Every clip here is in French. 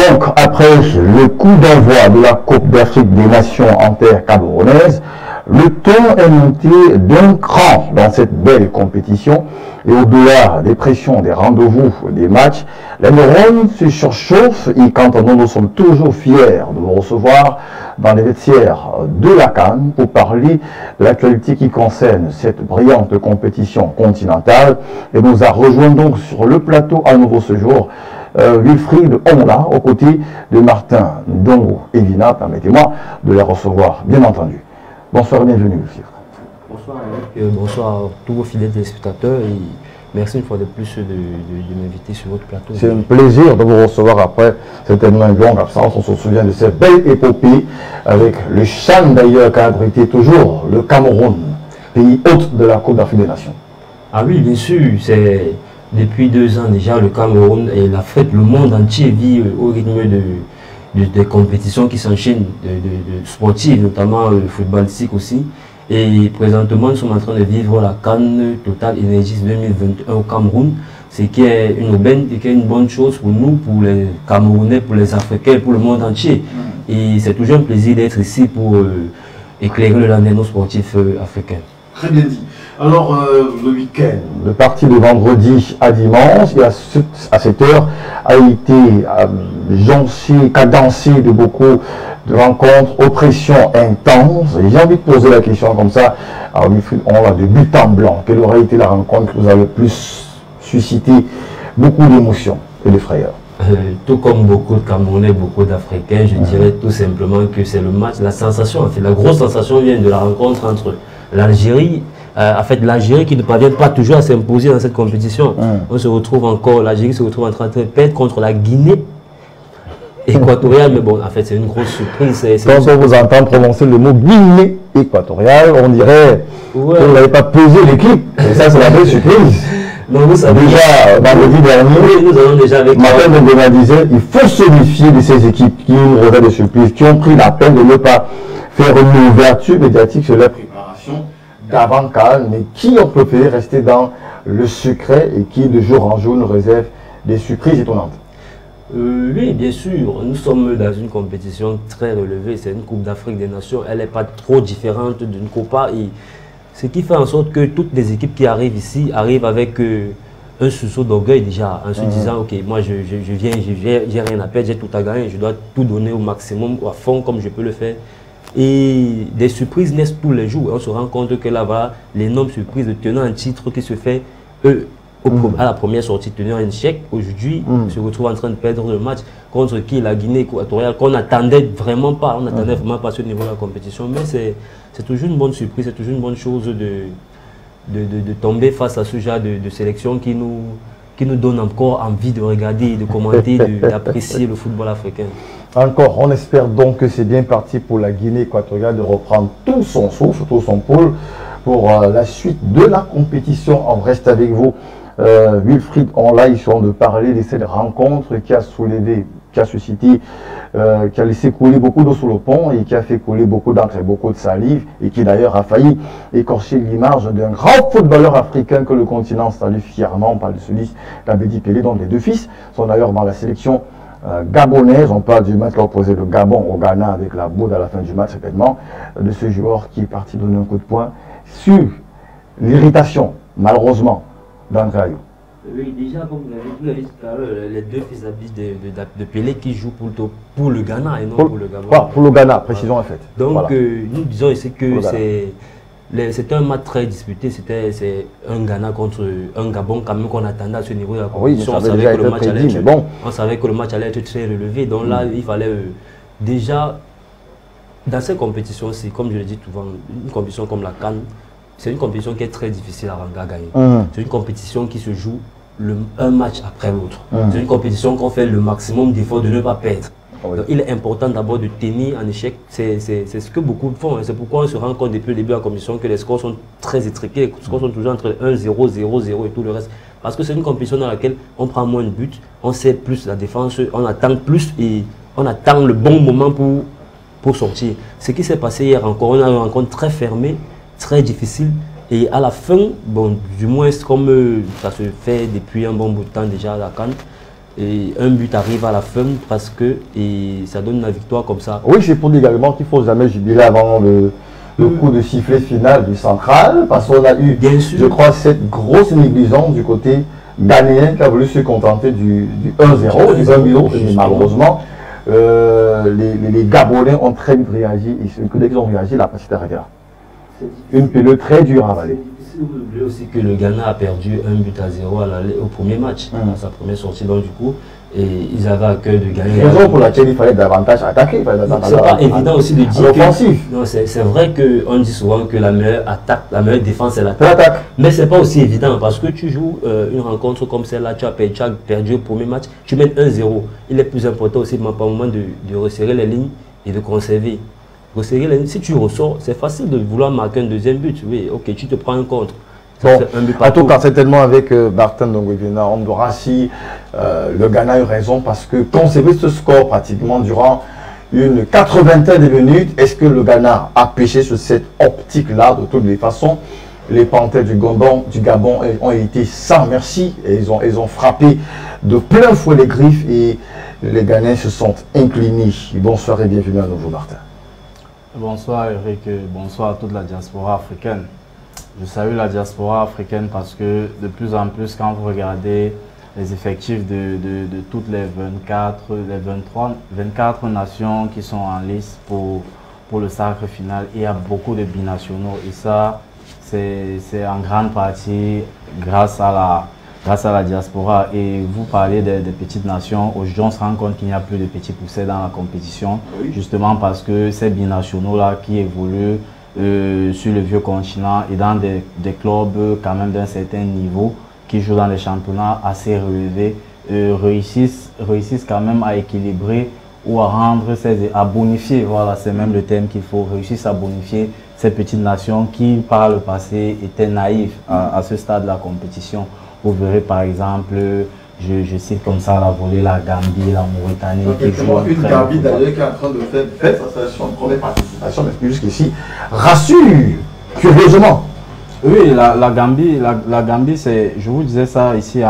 Donc, après le coup d'envoi de la Coupe d'Afrique des Nations en terre camerounaise, le ton est monté d'un cran dans cette belle compétition et au-delà des pressions, des rendez-vous, des matchs, les neurones se surchauffent et quant à nous sommes toujours fiers de vous recevoir dans les vestiaires de la CAN pour parler de l'actualité qui concerne cette brillante compétition continentale. Et nous a rejoint donc sur le plateau à nouveau ce jour Wilfried Onla, aux côtés de Martin Ndongo et Vina. Permettez-moi de les recevoir, bien entendu. Bonsoir et bienvenue, Wilfried. Bonsoir Eric, bonsoir à tous vos fidèles téléspectateurs et merci une fois de plus de m'inviter sur votre plateau. C'est un plaisir de vous recevoir après certainement une longue absence. On se souvient de cette belle épopée avec le Chan d'ailleurs qui a abrité toujours le Cameroun, pays hôte de la Coupe d'Afrique des Nations. Ah oui, bien sûr, c'est... Depuis 2 ans déjà, le Cameroun et l'Afrique, le monde entier vit au rythme des compétitions qui s'enchaînent, de sportives, notamment footballistique aussi. Et présentement, nous sommes en train de vivre la CAN Total Energies 2021 au Cameroun, ce qui est une bonne chose pour nous, pour les Camerounais, pour les Africains, pour le monde entier. Et c'est toujours un plaisir d'être ici pour éclairer le lendemain sportif africain. Très bien dit. Alors, le week-end, de partie de vendredi à dimanche, et à cette heure, a été cadencé de beaucoup de rencontres, oppression intense. J'ai envie de poser la question comme ça, à Wilfried Onla, de but en blanc. Quelle aurait été la rencontre qui vous a le plus suscité beaucoup d'émotions et de frayeur? Tout comme beaucoup de Camerounais, beaucoup d'Africains, je dirais tout simplement que c'est le match, la sensation, en fait, la grosse sensation vient de la rencontre entre l'Algérie, l'Algérie qui ne parvient pas toujours à s'imposer dans cette compétition. On se retrouve encore, l'Algérie se retrouve en train de perdre contre la Guinée équatoriale, mais bon, en fait, c'est une grosse surprise. Quand on vous entend prononcer le mot Guinée équatoriale, on dirait que vous n'avez pas pesé l'équipe. Et ça, c'est la vraie surprise. Donc, vous savez, déjà, vendredi dernier, nous avons déjà avec Martin Ndongo disait il faut se méfier de ces équipes qui nous révèlent des surprises, qui ont pris la peine de ne pas faire une ouverture médiatique sur la préparation d'avant CAN, mais qui ont préféré rester dans le secret et qui, de jour en jour, nous réservent des surprises étonnantes. Oui, bien sûr. Nous sommes dans une compétition très relevée. C'est une Coupe d'Afrique des Nations. Elle n'est pas trop différente d'une Copa. Et ce qui fait en sorte que toutes les équipes qui arrivent ici arrivent avec un sursaut d'orgueil déjà, en se disant, ok, moi je viens, j'ai rien à perdre, j'ai tout à gagner, je dois tout donner au maximum, à fond, comme je peux le faire. Et des surprises naissent tous les jours. On se rend compte que là, voilà, l'énorme surprise de tenant un titre qui se fait à la première sortie, tenant un chèque, aujourd'hui, se retrouve en train de perdre le match contre qui la Guinée équatoriale, qu'on n'attendait vraiment pas. On n'attendait vraiment pas ce niveau de la compétition. Mais c'est toujours une bonne surprise, c'est toujours une bonne chose de tomber face à ce genre de sélection qui nous donne encore envie de regarder, de commenter, d'apprécier le football africain. Encore, on espère donc que c'est bien parti pour la Guinée équatoriale de reprendre tout son souffle, tout son pôle pour la suite de la compétition. On reste avec vous, Wilfried Onla, ils sont de parler de cette rencontre qui a soulevé, qui a suscité, qui a laissé couler beaucoup d'eau sous le pont et qui a fait couler beaucoup d'encre et beaucoup de salive et qui d'ailleurs a failli écorcher l'image d'un grand footballeur africain que le continent salue fièrement. On parle de celui d'Abedi Pelé, dont les 2 fils sont d'ailleurs dans la sélection gabonaise. On parle du match opposé de Gabon au Ghana avec la bourde à la fin du match, certainement, de ce joueur qui est parti donner un coup de poing sur l'irritation, malheureusement, d'André Ayew. Oui, déjà, comme vous l'avez dit tout à l'heure, les 2 fils de Pelé qui jouent pour le Ghana et non pour le Gabon. Pour le Ghana, précisons en fait. Donc, voilà. Nous disons ici que c'était un match très disputé. C'est un Ghana contre un Gabon quand même qu'on attendait à ce niveau de la compétition. Oui, on savait que le match allait être très relevé. Donc là, il fallait déjà, dans ces compétitions-ci, comme je l'ai dit souvent, une compétition comme la CAN, c'est une compétition qui est très difficile à gagner. C'est une compétition qui se joue un match après l'autre. C'est une compétition qu'on fait le maximum d'efforts de ne pas perdre. Donc, il est important d'abord de tenir en échec. C'est ce que beaucoup font. C'est pourquoi on se rend compte depuis le début de la compétition que les scores sont très étriqués. Les scores sont toujours entre 1, 0, 0, 0 et tout le reste. Parce que c'est une compétition dans laquelle on prend moins de buts, on sait plus la défense, on attend plus et on attend le bon moment pour sortir. Ce qui s'est passé hier encore, on a une rencontre très fermée, très difficile. Et à la fin, bon, du moins comme ça se fait depuis un bon bout de temps déjà à la CAN, et un but arrive à la fin parce que ça donne la victoire comme ça. Oui, c'est pour dire également qu'il ne faut jamais jubiler avant le coup de sifflet final du central, parce qu'on a eu, bien sûr, je crois, cette grosse négligence du côté ghanéen qui a voulu se contenter du 1-0, du 1-0, et malheureusement, les Gabonais ont très vite réagi, et dès qu'ils ont réagi, la passe s'est arrêtée là. Une pilule très dure à avaler. Vous oubliez aussi que le Ghana a perdu 1-0 au premier match, dans sa première sortie, donc du coup, et ils avaient à cœur de gagner. Raison pour laquelle il fallait davantage attaquer. C'est pas évident aussi de dire que... C'est vrai qu'on dit souvent que la meilleure attaque, la meilleure défense c'est l'attaque. Mais c'est pas aussi évident parce que tu joues une rencontre comme celle-là, tu as perdu au premier match, tu mets 1-0. Il est plus important aussi par moment de resserrer les lignes et de conserver. Si tu ressors, c'est facile de vouloir marquer un deuxième but. Oui, ok, tu te prends un contre. Bon, en tout cas, certainement avec Barton Dongwevina, Ondorassi, le Ghana a eu raison parce que conserver ce score pratiquement durant une 80aine de minutes, est-ce que le Ghana a pêché sur cette optique-là? De toutes les façons, les Panthères du Gabon ont été sans merci et ils ont frappé de plein fouet les griffes et les Ghanéens se sont inclinés. Bonsoir et bienvenue à nouveau, Barton. Bonsoir Eric, bonsoir à toute la diaspora africaine. Je salue la diaspora africaine parce que de plus en plus, quand vous regardez les effectifs de toutes les 24 nations qui sont en lice pour le sacre final, il y a beaucoup de binationaux. Et ça, c'est en grande partie grâce à la diaspora. Et vous parlez des petites nations. Aujourd'hui, on se rend compte qu'il n'y a plus de petits poussets dans la compétition, justement parce que ces binationaux-là qui évoluent sur le vieux continent et dans des clubs quand même d'un certain niveau, qui jouent dans des championnats assez relevés, réussissent quand même à équilibrer ou à rendre, à bonifier, voilà, c'est même le terme qu'il faut, réussissent à bonifier ces petites nations qui, par le passé, étaient naïves à ce stade de la compétition. Vous verrez par exemple, je cite comme ça la volée, la Gambie, la Mauritanie. Qui joue une Gambie d'ailleurs qui est en train de faire sa première participation, mais jusqu'ici, rassure curieusement. Oui, la Gambie, c'est, je vous disais ça ici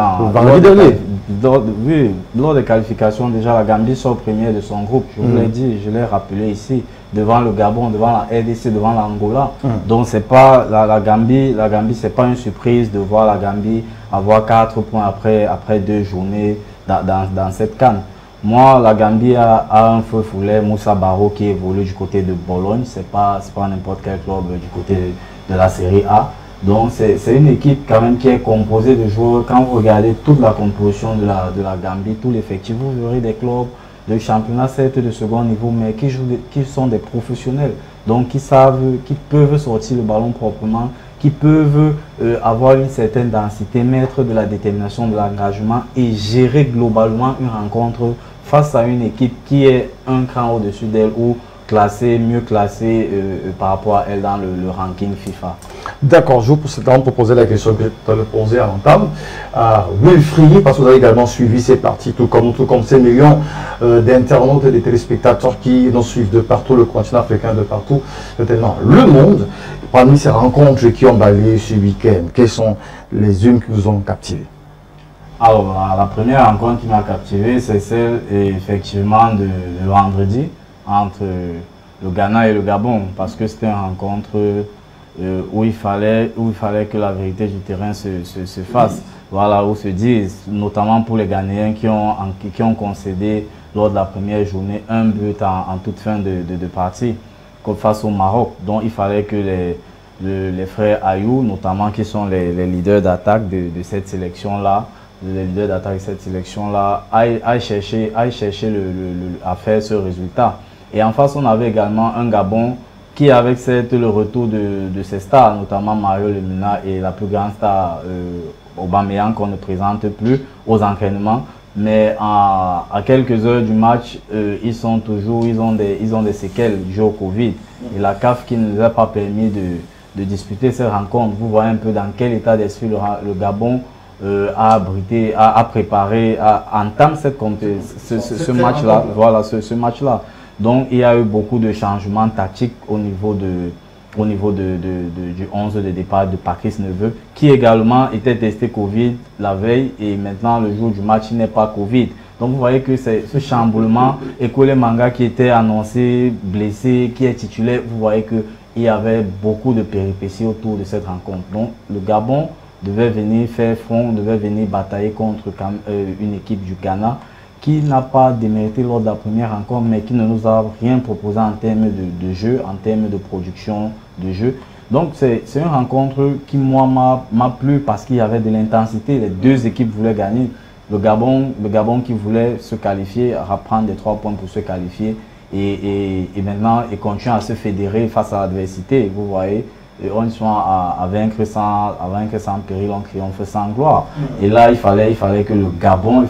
lors des qualifications, déjà la Gambie sort première de son groupe. Je vous l'ai dit, je l'ai rappelé ici, devant le Gabon, devant la RDC, devant l'Angola. Donc c'est pas la Gambie, c'est pas une surprise de voir la Gambie avoir 4 points après 2 journées dans cette CAN. Moi, la Gambie a un feu follet, Moussa Barrow, qui évolue du côté de Bologne. C'est pas n'importe quel club du côté de la série A. Donc c'est une équipe quand même qui est composée de joueurs. Quand vous regardez toute la composition de la Gambie, tout l'effectif, vous verrez des clubs de championnat certes de second niveau, mais qui sont des professionnels. Donc qui peuvent sortir le ballon proprement, qui peuvent avoir une certaine densité, mettre de la détermination, de l'engagement et gérer globalement une rencontre face à une équipe qui est un cran au-dessus d'elle ou mieux classée par rapport à elle dans le ranking FIFA. D'accord, je vous proposer la question que je te posais à l'entame. Wilfried, parce que vous avez également suivi ces parties, tout comme ces millions d'internautes et des téléspectateurs qui nous suivent de partout, le continent africain, de partout, certainement le monde. Parmi ces rencontres qui ont balayé ce week-end, quelles sont les unes qui vous ont captivé? Alors, la première rencontre qui m'a captivé, c'est celle effectivement de vendredi entre le Ghana et le Gabon, parce que c'était une rencontre où il fallait que la vérité du terrain se fasse. Voilà, où se disent, notamment pour les Ghanéens qui ont concédé lors de la première journée un but en toute fin de partie face au Maroc. Donc il fallait que les frères Ayou, notamment qui sont les leaders d'attaque de cette sélection-là, aillent chercher à faire ce résultat. Et en face, on avait également un Gabon qui avec le retour de ses stars, notamment Mario Lemina et la plus grande star Aubameyang qu'on ne présente plus aux entraînements. Mais à quelques heures du match, ils ont des séquelles dues au Covid. Et la CAF qui ne nous a pas permis de disputer ces rencontres. Vous voyez un peu dans quel état d'esprit le Gabon a préparé, entame ce match-là. Voilà, ce match-là. Donc il y a eu beaucoup de changements tactiques au niveau du 11 de départ de Patrice Neveu, qui également était testé Covid la veille et maintenant le jour du match il n'est pas Covid. Donc vous voyez que c'est ce chamboulement, Ekole Manga qui était annoncé blessé, qui est titulaire, vous voyez qu'il y avait beaucoup de péripéties autour de cette rencontre. Donc le Gabon devait venir faire front, devait venir batailler contre une équipe du Ghana qui n'a pas démérité lors de la première rencontre, mais qui ne nous a rien proposé en termes de jeu, en termes de production de jeu. Donc c'est une rencontre qui, moi, m'a plu parce qu'il y avait de l'intensité. Les deux équipes voulaient gagner. Le Gabon qui voulait se qualifier, reprendre des 3 points pour se qualifier et maintenant il continue à se fédérer face à l'adversité. Vous voyez, et on soit à vaincre sans péril, on triomphe sans gloire. Et là, il fallait que le Gabon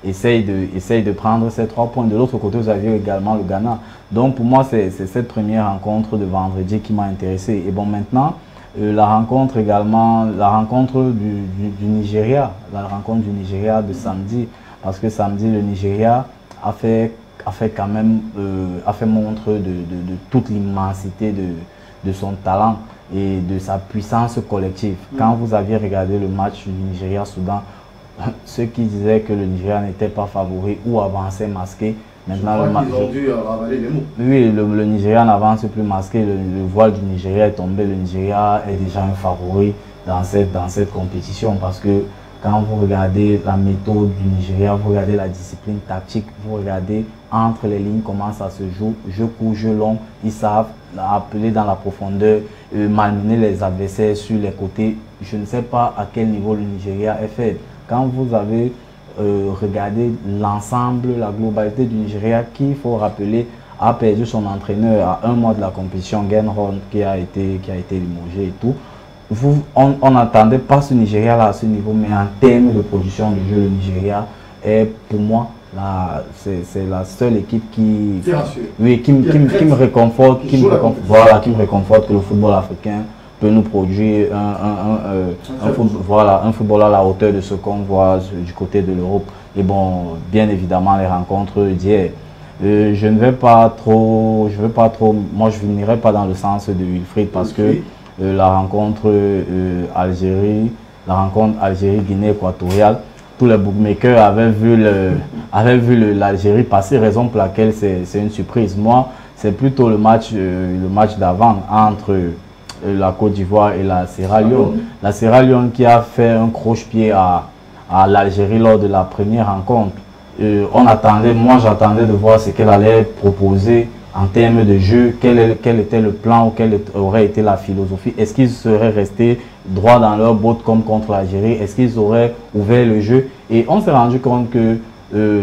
essaye de prendre ces 3 points. De l'autre côté, vous aviez également le Ghana. Donc pour moi, c'est cette première rencontre de vendredi qui m'a intéressé. Et bon, maintenant, la rencontre du Nigeria, la rencontre du Nigeria de samedi, parce que samedi, le Nigeria a fait montre de toute l'immensité de son talent et de sa puissance collective. Quand vous aviez regardé le match du Nigeria-Soudan, ceux qui disaient que le Nigeria n'était pas favori ou avançait masqué, maintenant le match. Ils ont dû ravaler les mots. Oui, le Nigeria n'avance plus masqué, le voile du Nigeria est tombé, le Nigeria est déjà un favori dans cette compétition parce que quand vous regardez la méthode du Nigeria, vous regardez la discipline tactique, vous regardez entre les lignes comment ça se joue, jeu court, jeu long, ils savent appeler dans la profondeur, malmener les adversaires sur les côtés. Je ne sais pas à quel niveau le Nigeria est fait. Quand vous avez regardé l'ensemble, la globalité du Nigeria, qui, il faut rappeler, a perdu son entraîneur à 1 mois de la compétition, Genron, qui a été limogé et tout. On n'attendait pas ce Nigeria-là à ce niveau, mais en termes de production du jeu, le Nigeria est pour moi, c'est la seule équipe qui me réconforte, qui me réconforte que le football africain peut nous produire un football à la hauteur de ce qu'on voit du côté de l'Europe. Et bon, bien évidemment, les rencontres d'hier. Je ne vais pas trop, moi je n'irai pas dans le sens de Wilfried parce que la rencontre Algérie-Guinée équatoriale, tous les bookmakers avaient vu l'Algérie passer, raison pour laquelle c'est une surprise. Moi, c'est plutôt le match d'avant entre la Côte d'Ivoire et la Sierra Leone. La Sierra Leone qui a fait un croche-pied à l'Algérie lors de la première rencontre. Moi j'attendais de voir ce qu'elle allait proposer en termes de jeu, quel était le plan ou quelle aurait été la philosophie. Est-ce qu'ils seraient restés droit dans leur botte comme contre l'Algérie? Est-ce qu'ils auraient ouvert le jeu? Et on s'est rendu compte que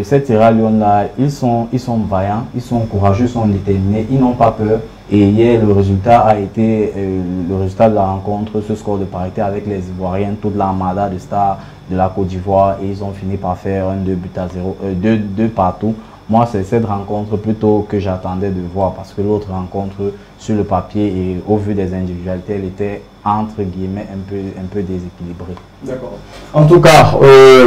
cette Sierra Leone-là, ils sont vaillants, ils sont courageux, ils sont déterminés, ils n'ont pas peur. Et hier, le résultat a été le résultat de la rencontre, ce score de parité avec les Ivoiriens, toute l'armada de stars de la Côte d'Ivoire, et ils ont fini par faire un 2 partout. Moi, c'est cette rencontre plutôt que j'attendais de voir parce que l'autre rencontre sur le papier et au vu des individualités, elle était entre guillemets un peu déséquilibrée. D'accord. En tout cas,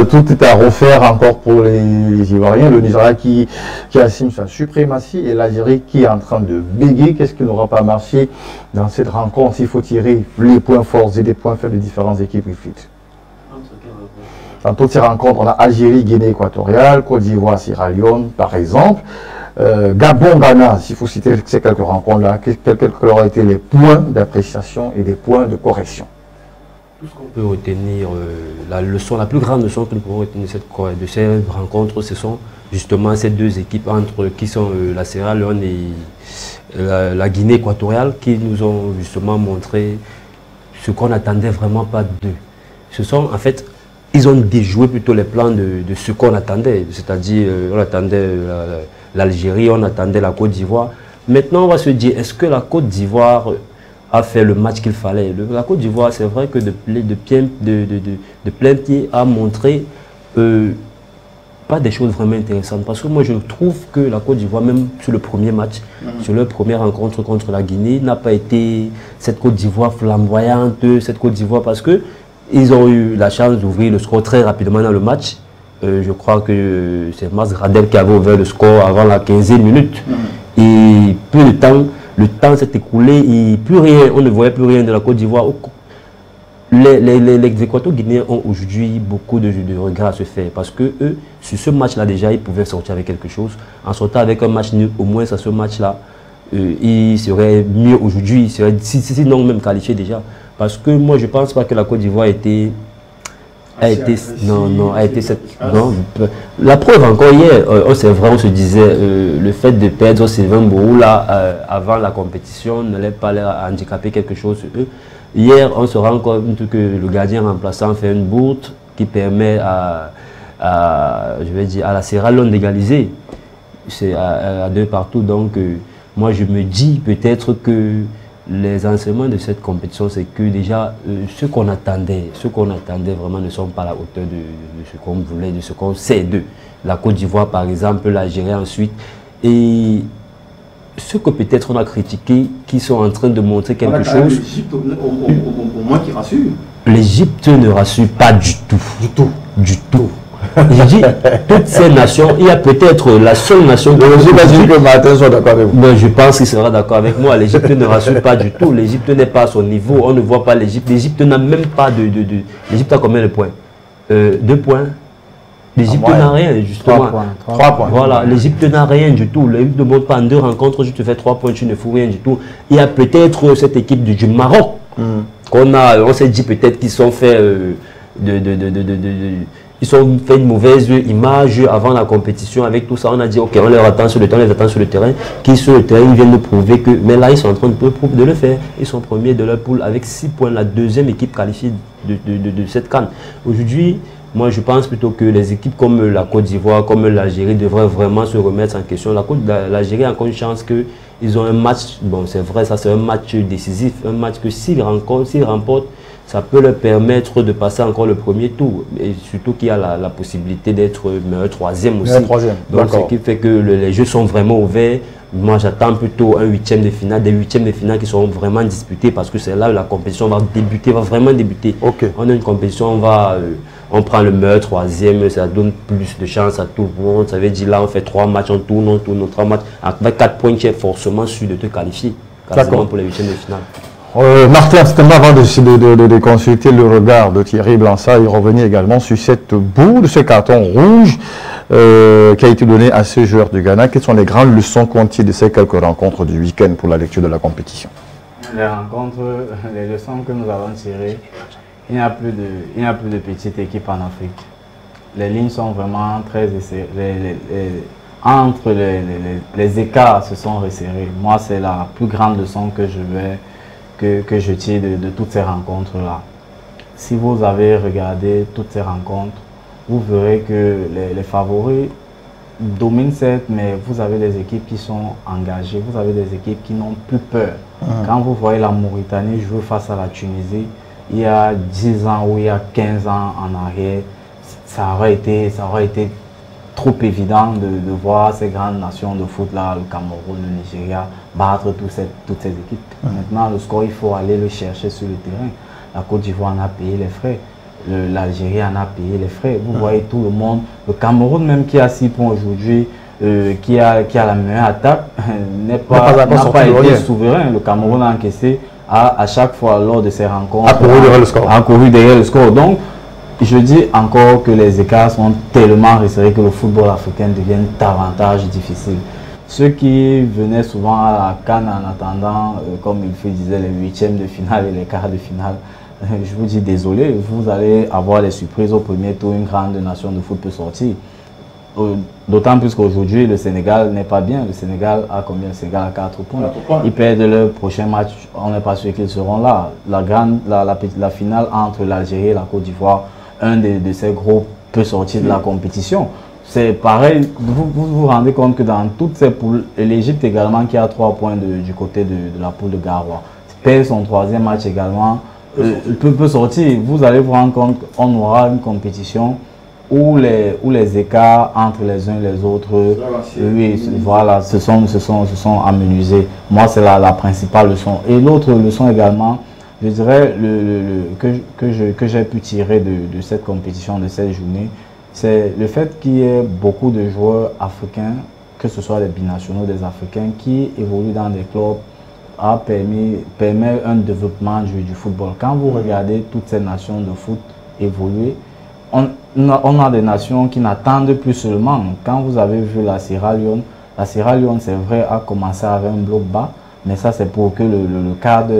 tout est à refaire encore pour les Ivoiriens. Le Nigeria qui assume sa suprématie et l'Algérie qui est en train de béguer. Qu'est-ce qui n'aura pas marché dans cette rencontre? Il faut tirer les points forts et les points faibles des différentes équipes. Dans toutes ces rencontres, on a Algérie, Guinée équatoriale, Côte d'Ivoire, Sierra Leone, par exemple. Gabon, Ghana, s'il faut citer ces quelques rencontres-là, quels auraient été les points d'appréciation et les points de correction? Tout ce qu'on peut retenir, la plus grande leçon que nous pouvons retenir de ces rencontres, ce sont justement ces deux équipes qui sont la Sierra Leone et la Guinée équatoriale, qui nous ont justement montré ce qu'on n'attendait vraiment pas d'eux. Ce sont en fait, ils ont déjoué plutôt les plans de ce qu'on attendait, c'est-à-dire on attendait l'Algérie, on attendait la Côte d'Ivoire. Maintenant, on va se dire, est-ce que la Côte d'Ivoire a fait le match qu'il fallait? La Côte d'Ivoire, c'est vrai que de plein pied a montré pas des choses vraiment intéressantes. Parce que moi, je trouve que la Côte d'Ivoire, même sur le premier match, sur leur première rencontre contre la Guinée, n'a pas été cette Côte d'Ivoire flamboyante, cette Côte d'Ivoire, parce que ils ont eu la chance d'ouvrir le score très rapidement dans le match. Je crois que c'est Mas Gradel qui avait ouvert le score avant la 15e minute. Et peu de temps, le temps s'est écoulé et plus rien, on ne voyait plus rien de la Côte d'Ivoire. Les Équatoriens guinéens ont aujourd'hui beaucoup de regrets à se faire parce que eux, sur ce match-là déjà, ils pouvaient sortir avec quelque chose. En sortant avec un match nul, au moins à ce match-là, ils seraient mieux aujourd'hui, ils seraient sinon même qualifiés déjà. Parce que moi, je ne pense pas que la Côte d'Ivoire a été non. La preuve encore hier, c'est vrai, on se disait le fait de perdre Sylvain Bourou là avant la compétition n'allait pas leur handicaper quelque chose sur eux. Hier, on se rend compte que le gardien remplaçant fait une bourde qui permet je vais dire, à la Sierra Leone d'égaliser. C'est à 2 partout. Donc, moi, je me dis peut-être que les enseignements de cette compétition, c'est que déjà, ce qu'on attendait vraiment ne sont pas à la hauteur de ce qu'on voulait, de ce qu'on sait d'eux. La Côte d'Ivoire, par exemple, l'Algérie ensuite. Et ce que peut-être on a critiqué, qui sont en train de montrer quelque chose. L'Égypte, au moins, qui rassure. L'Égypte ne rassure pas du tout. Du tout. Du tout. Je dis, toutes ces nations, il y a peut-être la seule nation qui... J'imagine que Martin soit d'accord avec vous. Je pense qu'il sera d'accord avec moi. L'Égypte ne rassure pas du tout. L'Égypte n'est pas à son niveau. On ne voit pas l'Égypte. L'Égypte n'a même pas de... L'Égypte a combien de points? 2 points. L'Égypte n'a rien, justement. 3 points. Voilà, l'Égypte n'a rien du tout. L'Égypte ne monte pas en 2 rencontres, tu te fais 3 points, tu ne fous rien du tout. Il y a peut-être cette équipe du Maroc on s'est dit peut-être qu'ils sont fait ils ont fait une mauvaise image avant la compétition. Avec tout ça, on a dit ok, on les attend sur le terrain, on les attend sur le terrain. Qui sur le terrain, ils viennent nous prouver que. Mais là, ils sont en train de le faire. Ils sont premiers de leur poule avec 6 points, la deuxième équipe qualifiée de cette CAN. Aujourd'hui, moi, je pense plutôt que les équipes comme la Côte d'Ivoire, comme l'Algérie devraient vraiment se remettre en question. L'Algérie a encore une chance qu'ils ont un match. Bon, c'est vrai, ça c'est un match décisif, un match que s'ils remportent, ça peut leur permettre de passer encore le premier tour. Et surtout qu'il y a la possibilité d'être meilleur troisième aussi. Donc, ce qui fait que les jeux sont vraiment ouverts. Moi, j'attends plutôt un 8e de finale, des 8e de finale qui seront vraiment disputés parce que c'est là où la compétition va débuter, va vraiment débuter. On a une compétition, on prend le meilleur troisième, ça donne plus de chance à tout le monde. Ça veut dire là, on fait 3 matchs, on tourne 3 matchs. Avec 4 points, tu es forcément sûr de te qualifier pour les 8e de finale. Martin, c'était avant de consulter le regard de Thierry Blanchard, il revenait également sur cette boule, ce carton rouge qui a été donné à ce joueur du Ghana. Quelles sont les grandes leçons qu'on tire de ces quelques rencontres du week-end pour la lecture de la compétition? Les rencontres, les leçons que nous avons tirées, il n'y a plus de petites équipes en Afrique. Les lignes sont vraiment très resserrées. Entre les écarts se sont resserrés. Moi, c'est la plus grande leçon que je tire de toutes ces rencontres-là. Si vous avez regardé toutes ces rencontres, vous verrez que les favoris dominent certes, mais vous avez des équipes qui sont engagées, vous avez des équipes qui n'ont plus peur. Quand vous voyez la Mauritanie jouer face à la Tunisie, il y a 10 ans ou il y a 15 ans en arrière, ça aurait été trop évident de voir ces grandes nations de foot là, le Cameroun, le Nigeria, battre toutes ces équipes. Maintenant, le score, il faut aller le chercher sur le terrain. La Côte d'Ivoire en a payé les frais. L'Algérie en a payé les frais. Vous voyez tout le monde. Le Cameroun même qui a 6 points aujourd'hui, qui a la meilleure attaque, n'a pas été souverain. Le Cameroun a encaissé à chaque fois lors de ces rencontres. A couru derrière le score. Donc, je dis encore que les écarts sont tellement resserrés que le football africain devient davantage difficile. Ceux qui venaient souvent à la CAN en attendant, comme il disait, les 8e de finale et les quarts de finale, je vous dis désolé, vous allez avoir des surprises au premier tour, une grande nation de foot peut sortir. D'autant plus qu'aujourd'hui, le Sénégal n'est pas bien. Le Sénégal a combien? Le Sénégal a 4 points. Ils perdent leur prochain match, on n'est pas sûr qu'ils seront là. La finale entre l'Algérie et la Côte d'Ivoire, un de ces groupes peut sortir de la compétition. c'est pareil, vous rendez compte que dans toutes ces poules, et l'Égypte également qui a 3 points du côté de la poule de Garoua, perd son 3e match également, peut sortir. Vous allez vous rendre compte qu'on aura une compétition où les écarts entre les uns et les autres, oui, voilà, se sont amenuisés. Moi, c'est la principale leçon. Et l'autre leçon également, je dirais, que j'ai pu tirer de cette compétition, de cette journée, c'est le fait qu'il y ait beaucoup de joueurs africains, que ce soit les binationaux, des Africains, qui évoluent dans des clubs, permet un développement du football. Quand vous regardez toutes ces nations de foot évoluer, on a des nations qui n'attendent plus seulement. Quand vous avez vu la Sierra Leone, c'est vrai, a commencé avec un bloc bas, mais ça c'est pour que le cadre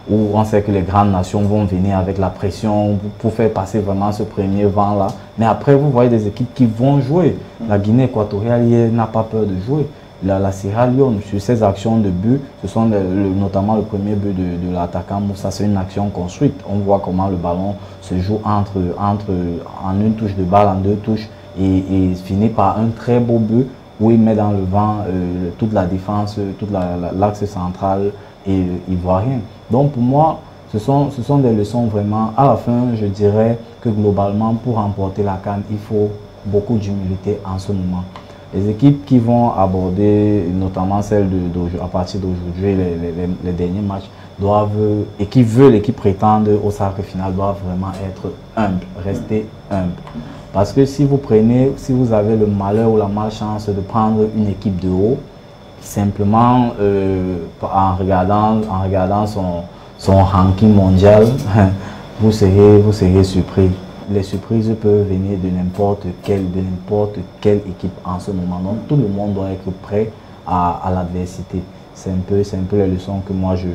où on sait que les grandes nations vont venir avec la pression pour faire passer vraiment ce premier vent-là. Mais après, vous voyez des équipes qui vont jouer. La Guinée équatoriale n'a pas peur de jouer. La Sierra Leone, sur ces actions de but, ce sont notamment le premier but de l'attaquant Moussa, c'est une action construite. On voit comment le ballon se joue en une touche de balle, en 2 touches, et finit par un très beau but où il met dans le vent toute la défense, toute l'axe central et ivoirien. Donc pour moi, ce sont des leçons vraiment. À la fin, je dirais que globalement, pour remporter la CAN, il faut beaucoup d'humilité en ce moment. Les équipes qui vont aborder, notamment celles à partir d'aujourd'hui, les derniers matchs, et qui veulent et qui prétendent au sacre final, doivent vraiment être humbles, rester humbles. Parce que si vous avez le malheur ou la malchance de prendre une équipe de haut, simplement en regardant son ranking mondial, vous serez surpris. Les surprises peuvent venir de n'importe quelle équipe en ce moment. Donc tout le monde doit être prêt à l'adversité. C'est un peu les leçons que moi je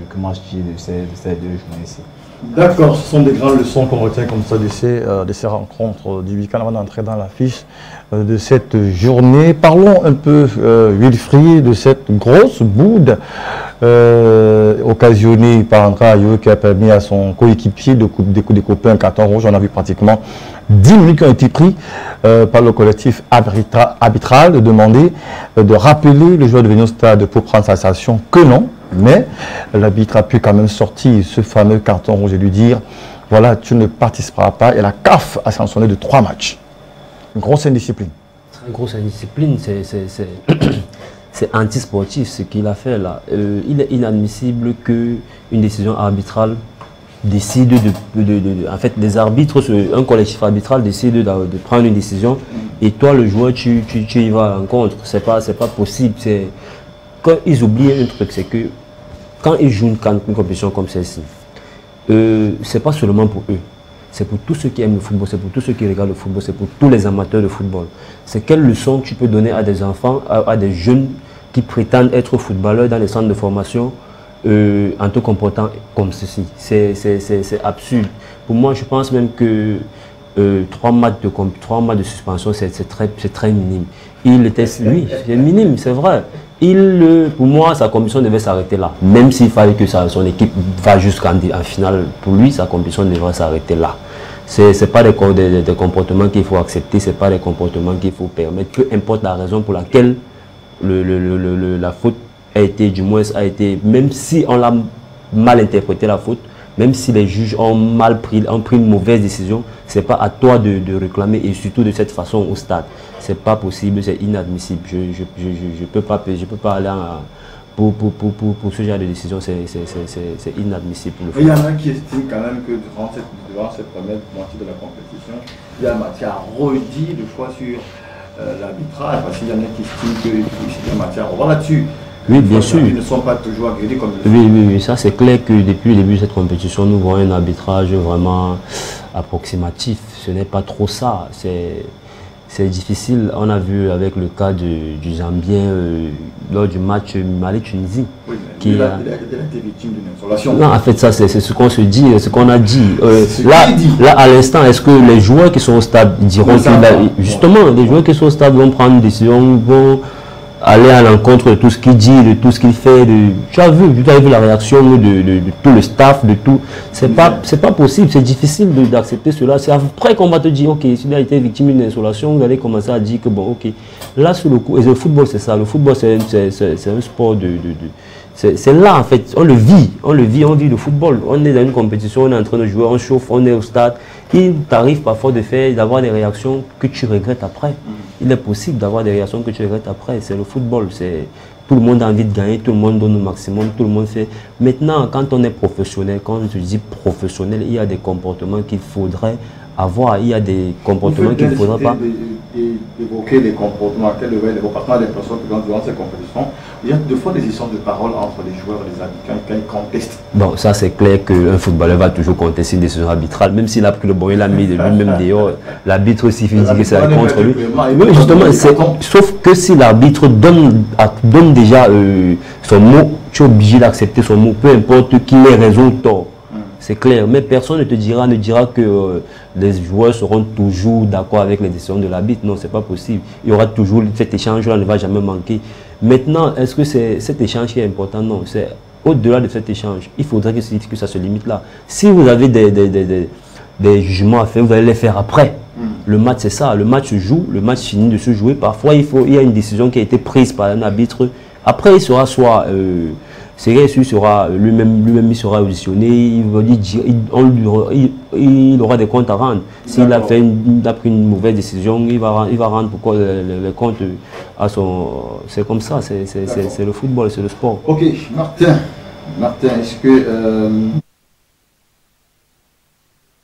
tire de ces 2 journées ici. D'accord, ce sont des grandes leçons qu'on retient comme ça de ces rencontres du week-end avant d'entrer dans la fiche de cette journée. Parlons un peu, Wilfried, de cette grosse boude occasionnée par André Ayew qui a permis à son coéquipier de découper un carton rouge. On a vu pratiquement 10 minutes qui ont été pris par le collectif arbitral de demander de rappeler le joueur de venir au stade pour prendre sa sanction, que non. Mais l'arbitre a pu quand même sortir ce fameux carton rouge et lui dire voilà, tu ne participeras pas. Et la CAF a sanctionné de 3 matchs. Une grosse indiscipline. Très grosse indiscipline, c'est anti-sportif ce qu'il a fait là. Il est inadmissible qu'une décision arbitrale décide en fait, les arbitres, un collectif arbitral décide de prendre une décision et toi, le joueur, tu y vas en contre. C'est pas possible. Quand ils oublient un truc, c'est que quand ils jouent une compétition comme celle-ci, c'est pas seulement pour eux. C'est pour tous ceux qui aiment le football, c'est pour tous ceux qui regardent le football, c'est pour tous les amateurs de football. C'est quelle leçon tu peux donner à des enfants, à des jeunes qui prétendent être footballeurs dans les centres de formation en te comportant comme ceci. C'est absurde. Pour moi, je pense même que 3 matchs de suspension, c'est très minime. Oui, c'est minime, c'est vrai. Pour moi, sa compétition devait s'arrêter là. Même s'il fallait que son équipe va jusqu'en finale, pour lui, sa compétition devrait s'arrêter là. Ce n'est pas des comportements qu'il faut accepter, ce n'est pas des comportements qu'il faut permettre, peu importe la raison pour laquelle la faute a été, même si on l'a mal interprété la faute, même si les juges ont pris une mauvaise décision, ce n'est pas à toi de réclamer, et surtout de cette façon au stade. Ce n'est pas possible, c'est inadmissible. Je ne peux pas aller pour ce genre de décision, c'est inadmissible. Il y en a qui estiment quand même que durant cette première moitié de la compétition, il y a matière à redire de fois sur l'arbitrage, parce qu'il y en a qui estiment qu'il y a matière à revoir là-dessus. Oui, bien sûr. Ils ne sont pas toujours agréés comme oui, ça c'est clair que depuis le début de cette compétition, nous voyons un arbitrage vraiment approximatif. Ce n'est pas trop ça. C'est difficile. On a vu avec le cas du Zambien lors du match Mali-Tunisie. Oui, mais il a été victime d'une insolation. Non, en fait, ça c'est ce qu'on se dit, ce qu'on a dit. Là, à l'instant, est-ce que les joueurs qui sont au stade diront que justement, les joueurs qui sont au stade vont prendre une décision, aller à l'encontre de tout ce qu'il dit, de tout ce qu'il fait. Tu as vu la réaction de tout le staff, de tout. C'est pas possible, c'est difficile d'accepter cela. C'est après qu'on va te dire, ok, s'il a été victime d'une insolation, vous allez commencer à dire que bon, ok. Là, sur le coup, et le football, c'est ça. Le football, c'est un sport c'est là en fait, on vit le football. On est dans une compétition, on est en train de jouer, on chauffe, on est au stade. Il t'arrive parfois d'avoir des réactions que tu regrettes après. Il est possible d'avoir des réactions que tu regrettes après. C'est le football. Tout le monde a envie de gagner, tout le monde donne au maximum, tout le monde fait. Maintenant, quand on est professionnel, quand je dis professionnel, il y a des comportements qu'il faudrait avoir. Il y a des comportements qu'il ne faudrait pas. Évoquer les comportements, les comportements des personnes durant ces compétitions. Il y a deux fois des échanges de paroles entre les joueurs et les arbitres quand ils contestent. Bon, ça c'est clair qu'un footballeur va toujours contester une décision arbitrale, même s'il a pris le bon, il a mis de lui-même dehors. L'arbitre aussi dit que c'est contre lui. Oui, justement, sauf que si l'arbitre donne déjà son mot, tu es obligé d'accepter son mot, peu importe qu'il ait raison ou tort. C'est clair, mais personne ne dira que les joueurs seront toujours d'accord avec les décisions de l'arbitre. Non, c'est pas possible. Il y aura toujours cet échange-là, ne va jamais manquer. Maintenant, est-ce que c'est cet échange qui est important? Non, c'est au-delà de cet échange. Il faudrait que ça se limite là. Si vous avez des jugements à faire, vous allez les faire après. Le match, c'est ça. Le match se joue, le match finit de se jouer. Parfois, il y a une décision qui a été prise par un arbitre. Après, il sera soit... lui-même il sera auditionné, il aura des comptes à rendre. S'il a pris une mauvaise décision, il va rendre pourquoi les comptes à son... C'est comme ça, c'est le football, c'est le sport. Ok, Martin, est-ce que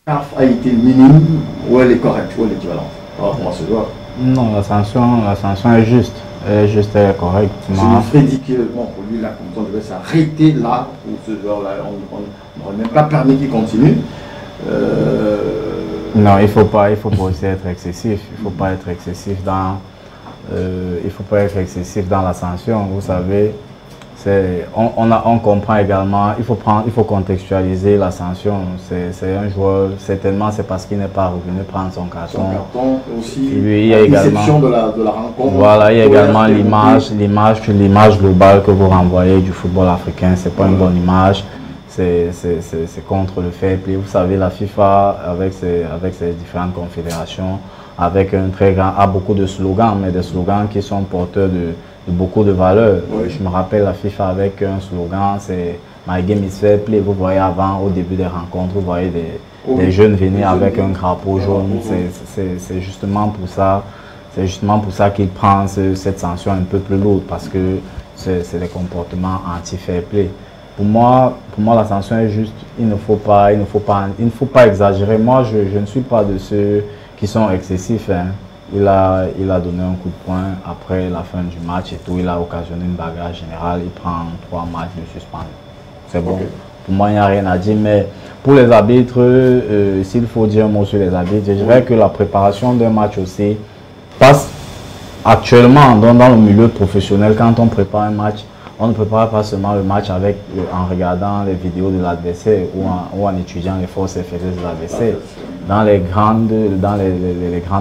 CAF a été minime ou elle est correcte, ou elle est équivalente par rapport à ce joueur? Non, la sanction est juste. Juste correct. C'est dit que bon, pour lui, la commission devait s'arrêter là, pour ce genre-là. On n'aurait même pas permis qu'il continue. Non, il faut pas aussi être excessif. Il faut pas être excessif dans la sanction. Vous savez, on comprend également. Il faut contextualiser la sanction. C'est un joueur, certainement c'est parce qu'il n'est pas revenu prendre son carton. Aussi, il y a également de la rencontre. Voilà, il y a également l'image globale que vous renvoyez du football africain. C'est pas une bonne image. C'est contre le fair play. Vous savez, la FIFA avec ses différentes confédérations, avec a beaucoup de slogans, mais des slogans qui sont porteurs de beaucoup de valeurs. Oui. Je me rappelle la FIFA avec un slogan, c'est My game is fair play. Vous voyez au début des rencontres, vous voyez des jeunes venir avec un drapeau jaune. C'est justement pour ça qu'il prend cette sanction un peu plus lourde, parce que c'est des comportements anti-fair play. Pour moi, la sanction est juste. Il ne faut pas exagérer. Moi, je ne suis pas de ceux qui sont excessifs. Hein. Il a donné un coup de poing après la fin du match et tout. Il a occasionné une bagarre générale. Il prend 3 matchs de suspension. C'est bon. Okay. Pour moi, il n'y a rien à dire. Mais pour les arbitres, s'il faut dire un mot sur les arbitres, je dirais que la préparation d'un match aussi passe actuellement dans le milieu professionnel. Quand on prépare un match, on ne prépare pas seulement le match en regardant les vidéos de l'adversaire ou en étudiant les forces et faiblesses de l'adversaire. Dans les grandes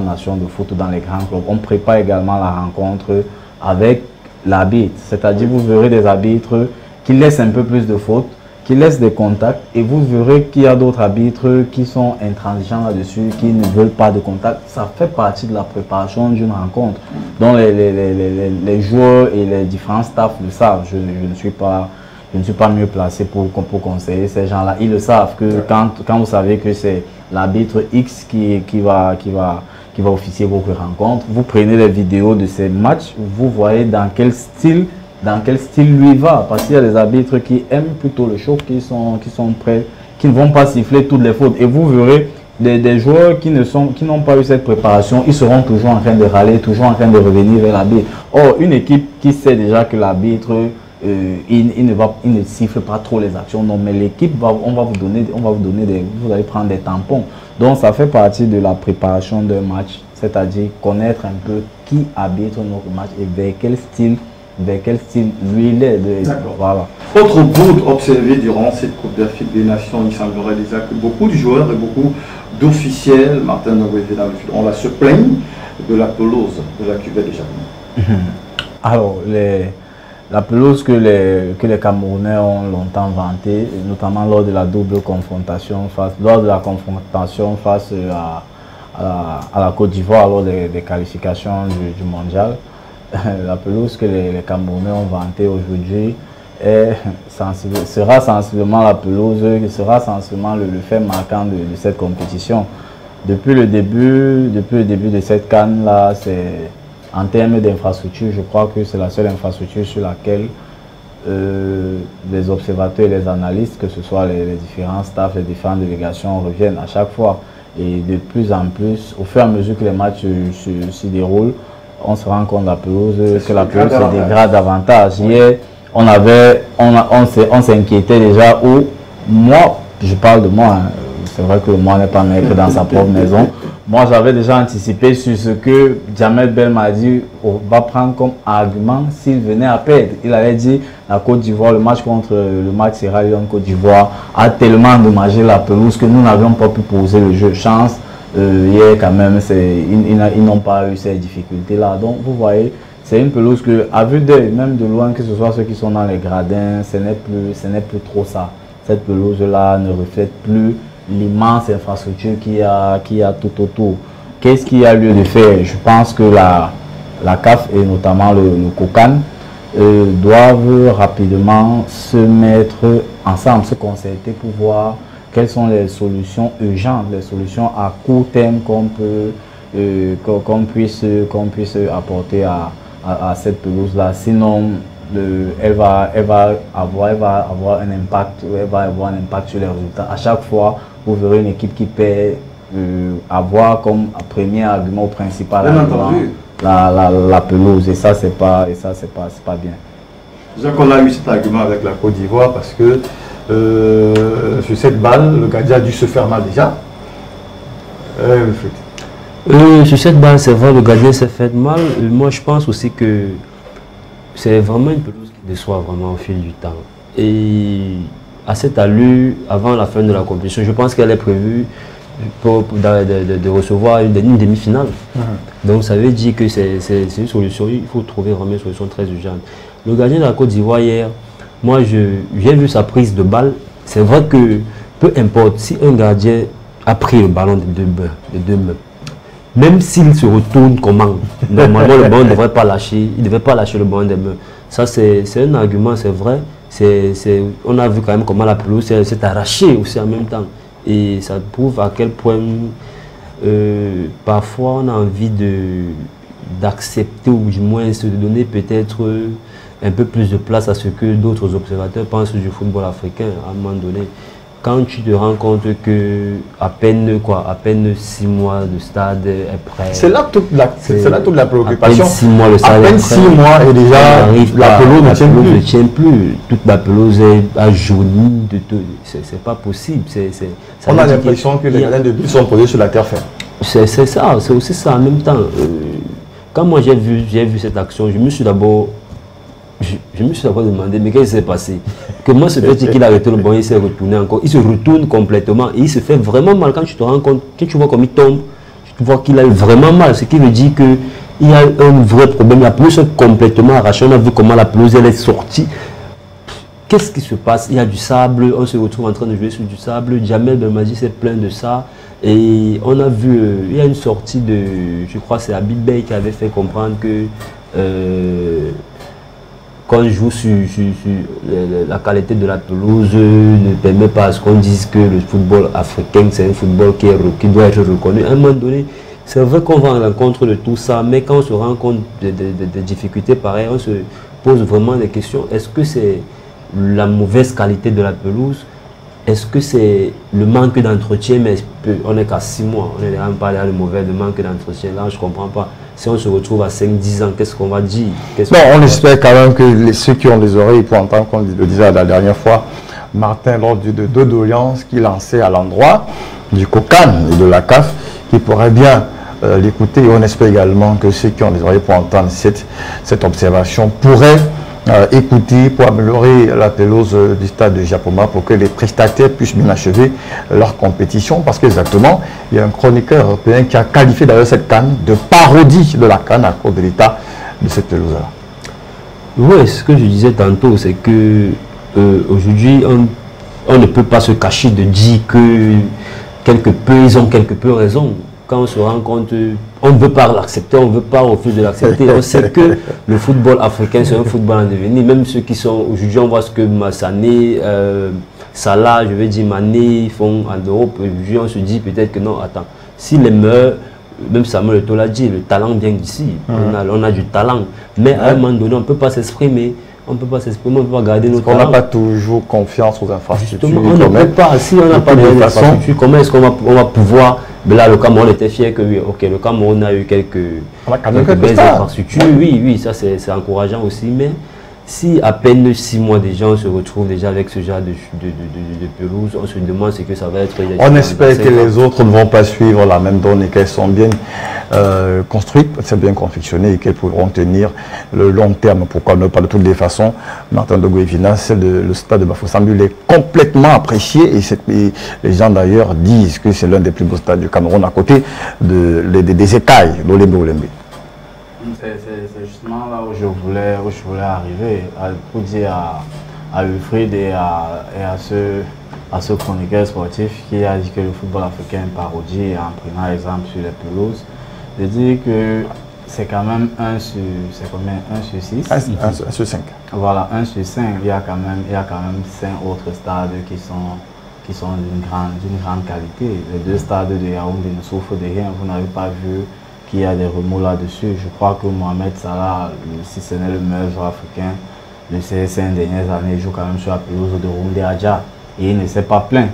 nations de foot ou dans les grands clubs, on prépare également la rencontre avec l'arbitre. C'est-à-dire, vous verrez des arbitres qui laissent un peu plus de fautes, qui laissent des contacts, et vous verrez qu'il y a d'autres arbitres qui sont intransigeants là-dessus, qui ne veulent pas de contact. Ça fait partie de la préparation d'une rencontre, dont les joueurs et les différents staffs le savent. Je ne suis pas mieux placé pour conseiller ces gens-là. Ils le savent que quand vous savez que c'est l'arbitre X qui va officier votre rencontre, vous prenez les vidéos de ces matchs, vous voyez dans quel style lui va, parce qu'il y a des arbitres qui aiment plutôt le choc, qui sont prêts, qui ne vont pas siffler toutes les fautes. Et vous verrez des joueurs qui n'ont pas eu cette préparation, ils seront toujours en train de râler, toujours en train de revenir vers l'arbitre. Or, une équipe qui sait déjà que l'arbitre il ne siffle pas trop les actions, non, mais l'équipe vous allez prendre des tampons. Donc ça fait partie de la préparation d'un match, c'est-à-dire connaître un peu qui arbitre notre match et vers quel style lui il est. Voilà. Autre bout observé durant cette Coupe d'Afrique des Nations, il semblerait déjà que beaucoup de joueurs et beaucoup d'officiels, Martin Nogoué, on va se plaindre de la pelouse de la cuvette du Japon. Alors, la pelouse que les Camerounais ont longtemps vantée, notamment lors de la double confrontation, lors de la confrontation face à la Côte d'Ivoire lors des qualifications du mondial, la pelouse que les Camerounais ont vantée aujourd'hui sera sensiblement la pelouse, sera sensiblement le fait marquant de cette compétition. Depuis le début de cette CAN là, en termes d'infrastructure, je crois que c'est la seule infrastructure sur laquelle les observateurs et les analystes, que ce soit les différents staffs, les différentes délégations, reviennent à chaque fois. Et de plus en plus, au fur et à mesure que les matchs se déroulent, on se rend compte que la pelouse se dégrade davantage. Hier, on s'inquiétait déjà, ou moi, je parle de moi, hein, c'est vrai que moi n'est pas maître dans sa propre maison. Moi, j'avais déjà anticipé sur ce que Djamel Belmadi va prendre comme argument s'il venait à perdre. Il allait dire la Côte d'Ivoire, le match Sierra Leone Côte d'Ivoire a tellement endommagé la pelouse que nous n'avions pas pu poser le jeu. Chance, hier quand même, ils n'ont pas eu ces difficultés-là. Donc, vous voyez, c'est une pelouse que, à vue d'œil, même de loin, que ce soit ceux qui sont dans les gradins, ce n'est plus trop ça. Cette pelouse-là ne reflète plus l'immense infrastructure qu'il y a tout autour. Qu'est-ce qu'il y a lieu de faire? Je pense que la CAF et notamment le COCAN doivent rapidement se mettre ensemble, se concerter pour voir quelles sont les solutions urgentes, les solutions à court terme qu'on puisse apporter à cette pelouse-là. Sinon, elle va avoir un impact sur les résultats. À chaque fois, vous verrez une équipe qui perd avoir comme premier argument principal la pelouse, et ça c'est pas bien. Déjà qu'on a eu cet argument avec la Côte d'Ivoire parce que sur cette balle, le gardien a dû se faire mal déjà. Sur cette balle, c'est vrai, le gardien s'est fait mal. Moi, je pense aussi que c'est vraiment une pelouse qui déçoit vraiment au fil du temps. Et à cette allure, avant la fin de la compétition, je pense qu'elle est prévue de recevoir une demi-finale. Donc ça veut dire que c'est une solution, il faut trouver vraiment une solution très urgente. Le gardien de la Côte d'Ivoire hier, moi j'ai vu sa prise de balle. C'est vrai que peu importe si un gardien a pris le ballon de deux mains, même s'il se retourne comment, normalement le ballon ne devrait pas lâcher, il ne devait pas lâcher le ballon des mains. Ça c'est un argument, c'est vrai. On a vu quand même comment la pelouse s'est arrachée aussi en même temps. Et ça prouve à quel point parfois on a envie d'accepter ou du moins de donner peut-être un peu plus de place à ce que d'autres observateurs pensent du football africain à un moment donné. Quand tu te rends compte que à peine 6 mois de stade est prêt. C'est là toute la préoccupation. À peine 6 mois le stade est prêt. 6 mois et déjà la pelouse ne tient plus. Toute la pelouse est jaunie de tout. C'est pas possible. On a l'impression que les grains de but sont posés sur la terre ferme. C'est ça, c'est aussi ça en même temps. Quand moi j'ai vu cette action, je me suis d'abord demandé, mais qu'est-ce qui s'est passé? Comment se fait-il qu'il a arrêté le ballon, il s'est retourné encore? Il se retourne complètement et il se fait vraiment mal. Quand tu te rends compte, quand tu vois comme il tombe, tu vois qu'il a vraiment mal. Ce qui veut dire qu'il y a un vrai problème. La pelouse est complètement arrachée. On a vu comment la pelouse elle est sortie. Qu'est-ce qui se passe? Il y a du sable, on se retrouve en train de jouer sur du sable. Djamel Belmadi s'est plein de ça. Et on a vu, il y a une sortie de, je crois que c'est Habib Bey qui avait fait comprendre que quand on joue sur la qualité de la pelouse ne permet pas à ce qu'on dise que le football africain c'est un football qui doit être reconnu. À un moment donné, c'est vrai qu'on va à l'encontre de tout ça, mais quand on se rend compte des difficultés pareilles, on se pose vraiment des questions. Est-ce que c'est la mauvaise qualité de la pelouse? Est-ce que c'est le manque d'entretien? Mais on n'est qu'à 6 mois, on n'est même pas là le mauvais, le manque d'entretien. Là, je ne comprends pas. Si on se retrouve à 5-10 ans, qu'est-ce qu'on va dire? On espère quand même que ceux qui ont les oreilles pour entendre, comme le disait la dernière fois, Martin, lors de deux doléances qu'il lançait à l'endroit du COCAN et de la CAF, qui pourraient bien l'écouter. Et on espère également que ceux qui ont les oreilles pour entendre cette observation pourraient écouter pour améliorer la pelouse du stade de Japoma pour que les prestataires puissent bien achever leur compétition, parce qu'exactement, il y a un chroniqueur européen qui a qualifié d'ailleurs cette CAN de parodie de la CAN à cause de l'état de cette pelouse-là. Oui, ce que je disais tantôt, c'est que aujourd'hui, on ne peut pas se cacher de dire que ils ont quelque peu raison. Quand on se rend compte, on ne veut pas l'accepter, on ne veut pas refuser de l'accepter. On sait que le football africain, c'est un football en devenir. Même ceux qui sont aujourd'hui, on voit ce que Massané, Salah, je veux dire Mané font en Europe. Aujourd'hui, on se dit peut-être que non, attends, si les meilleurs, même Samuel Eto'o l'a dit, le talent vient d'ici. On a du talent. Mais à un moment donné, on ne peut pas s'exprimer. On ne peut pas s'exprimer, on ne peut pas garder nos talents. On n'a pas toujours confiance aux infrastructures. Justement, on ne peut pas. Si on n'a pas de infrastructures, comment est-ce qu'on va pouvoir... Mais là, le Cameroun était fier que oui, ok, le Cameroun a eu quelques belles infrastructures. Oui, ça c'est encourageant aussi. Mais si à peine 6 mois déjà, on se retrouve déjà avec ce genre de pelouse, on se demande ce que ça va être. On espère que les autres ne vont pas suivre la même donne et qu'elles sont bien construites, c'est bien confectionné et qu'elles pourront tenir le long terme. Pourquoi ne pas de toutes les façons. Martin de Guevina, le stade de Bafoussam est complètement apprécié et les gens d'ailleurs disent que c'est l'un des plus beaux stades du Cameroun à côté des écailles d'Olembe Olembe. C'est justement là où je voulais arriver, pour dire à Wilfried et à ce chroniqueur sportif qui a dit que le football africain est parodie en prenant exemple sur les pelouses, de dire que c'est quand même 1 sur 6 1 sur 5. Voilà, 1 sur 5. Il y a quand même 5 autres stades qui sont d'une grande qualité. Les 2 stades de Yaoundé ne souffrent de rien. Vous n'avez pas vu qu'il y a des remous là-dessus. Je crois que Mohamed Salah, si ce n'est le meilleur joueur africain de ces 5 dernières années, il joue quand même sur la pelouse de Roundé Adja. Et il ne s'est pas plaint.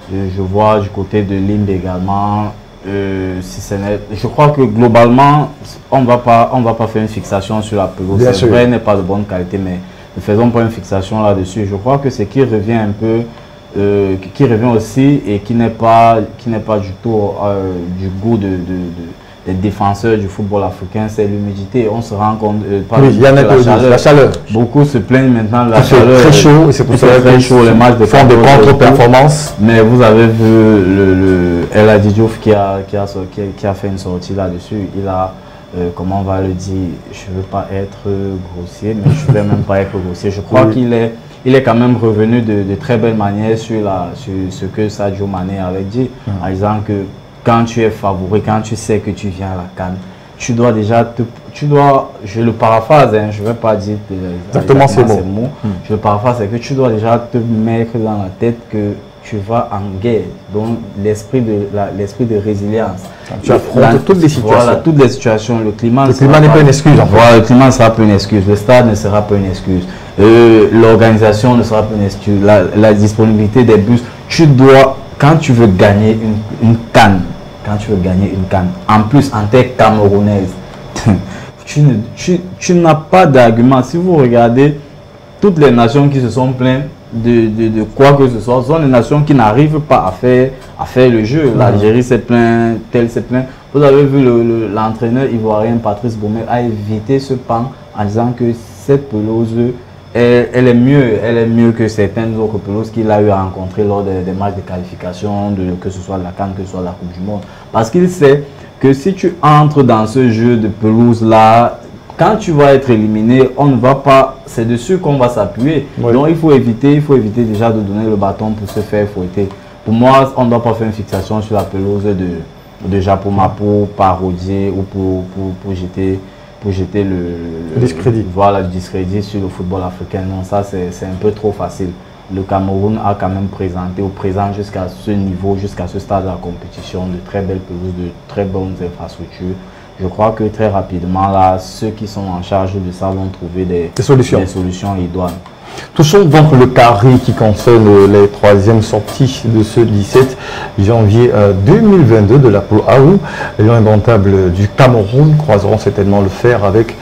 Je vois du côté de Limbe également, je crois que globalement, on ne va pas faire une fixation sur la pelouse. C'est vrai, elle n'est pas de bonne qualité, mais ne faisons pas une fixation là-dessus. Je crois que ce qui revient un peu, qui revient aussi et qui n'est pas du tout du goût des défenseurs du football africain, c'est l'humidité. On se rend compte il y en a la chaleur. Beaucoup se plaignent maintenant de la chaleur. C'est très chaud et c'est pour ça très chaud les matchs de contre-performance. Mais vous avez vu El Hadji Diouf qui a fait une sortie là-dessus. Il a, comment on va le dire, je ne veux pas être grossier, mais je ne vais même pas être grossier. Je crois qu'il est quand même revenu de très belle manière sur ce que Sadio Mané avait dit, en disant que quand tu es favori, quand tu sais que tu viens à la CAN, tu dois déjà je le paraphrase, hein, je ne vais pas dire exactement ces mots. Je le paraphrase, c'est que tu dois déjà te mettre dans la tête que tu vas en guerre, donc l'esprit de résilience. Tu affrontes toutes les situations. Voilà, toutes les situations. Le climat n'est pas une excuse. Voilà, le climat ne sera pas une excuse. Le stade ne sera pas une excuse. L'organisation ne sera pas une excuse. La disponibilité des bus. Tu dois, quand tu veux gagner une CAN, en plus en terre camerounaise, tu n'as pas d'argument. Si vous regardez toutes les nations qui se sont plaintes de quoi que ce soit, ce sont des nations qui n'arrivent pas à faire le jeu. L'Algérie s'est plaint, tel s'est plaint. Vous avez vu l'entraîneur ivoirien Patrice Baumel a évité ce pan en disant que cette pelouse, elle est mieux que certaines autres pelouses qu'il a eu à rencontrer lors des matchs de qualification, que ce soit la CAN, que ce soit la Coupe du Monde. Parce qu'il sait que si tu entres dans ce jeu de pelouse-là, quand tu vas être éliminé, on ne va pas, c'est dessus qu'on va s'appuyer. Oui. Donc il faut éviter déjà de donner le bâton pour se faire fouetter. Pour moi, on ne doit pas faire une fixation sur la pelouse de Japoma pour parodier ou pour jeter le discrédit. Voilà, le discrédit sur le football africain. Non, ça c'est un peu trop facile. Le Cameroun a quand même présent jusqu'à ce niveau, jusqu'à ce stade de la compétition, de très belles pelouses, de très bonnes infrastructures. Je crois que très rapidement, là, ceux qui sont en charge de ça vont trouver des solutions idoines. Touchons donc le carré qui concerne les 3e sorties de ce 17 janvier 2022 de la poule A où les Lions indomptables du Cameroun croiseront certainement le fer avec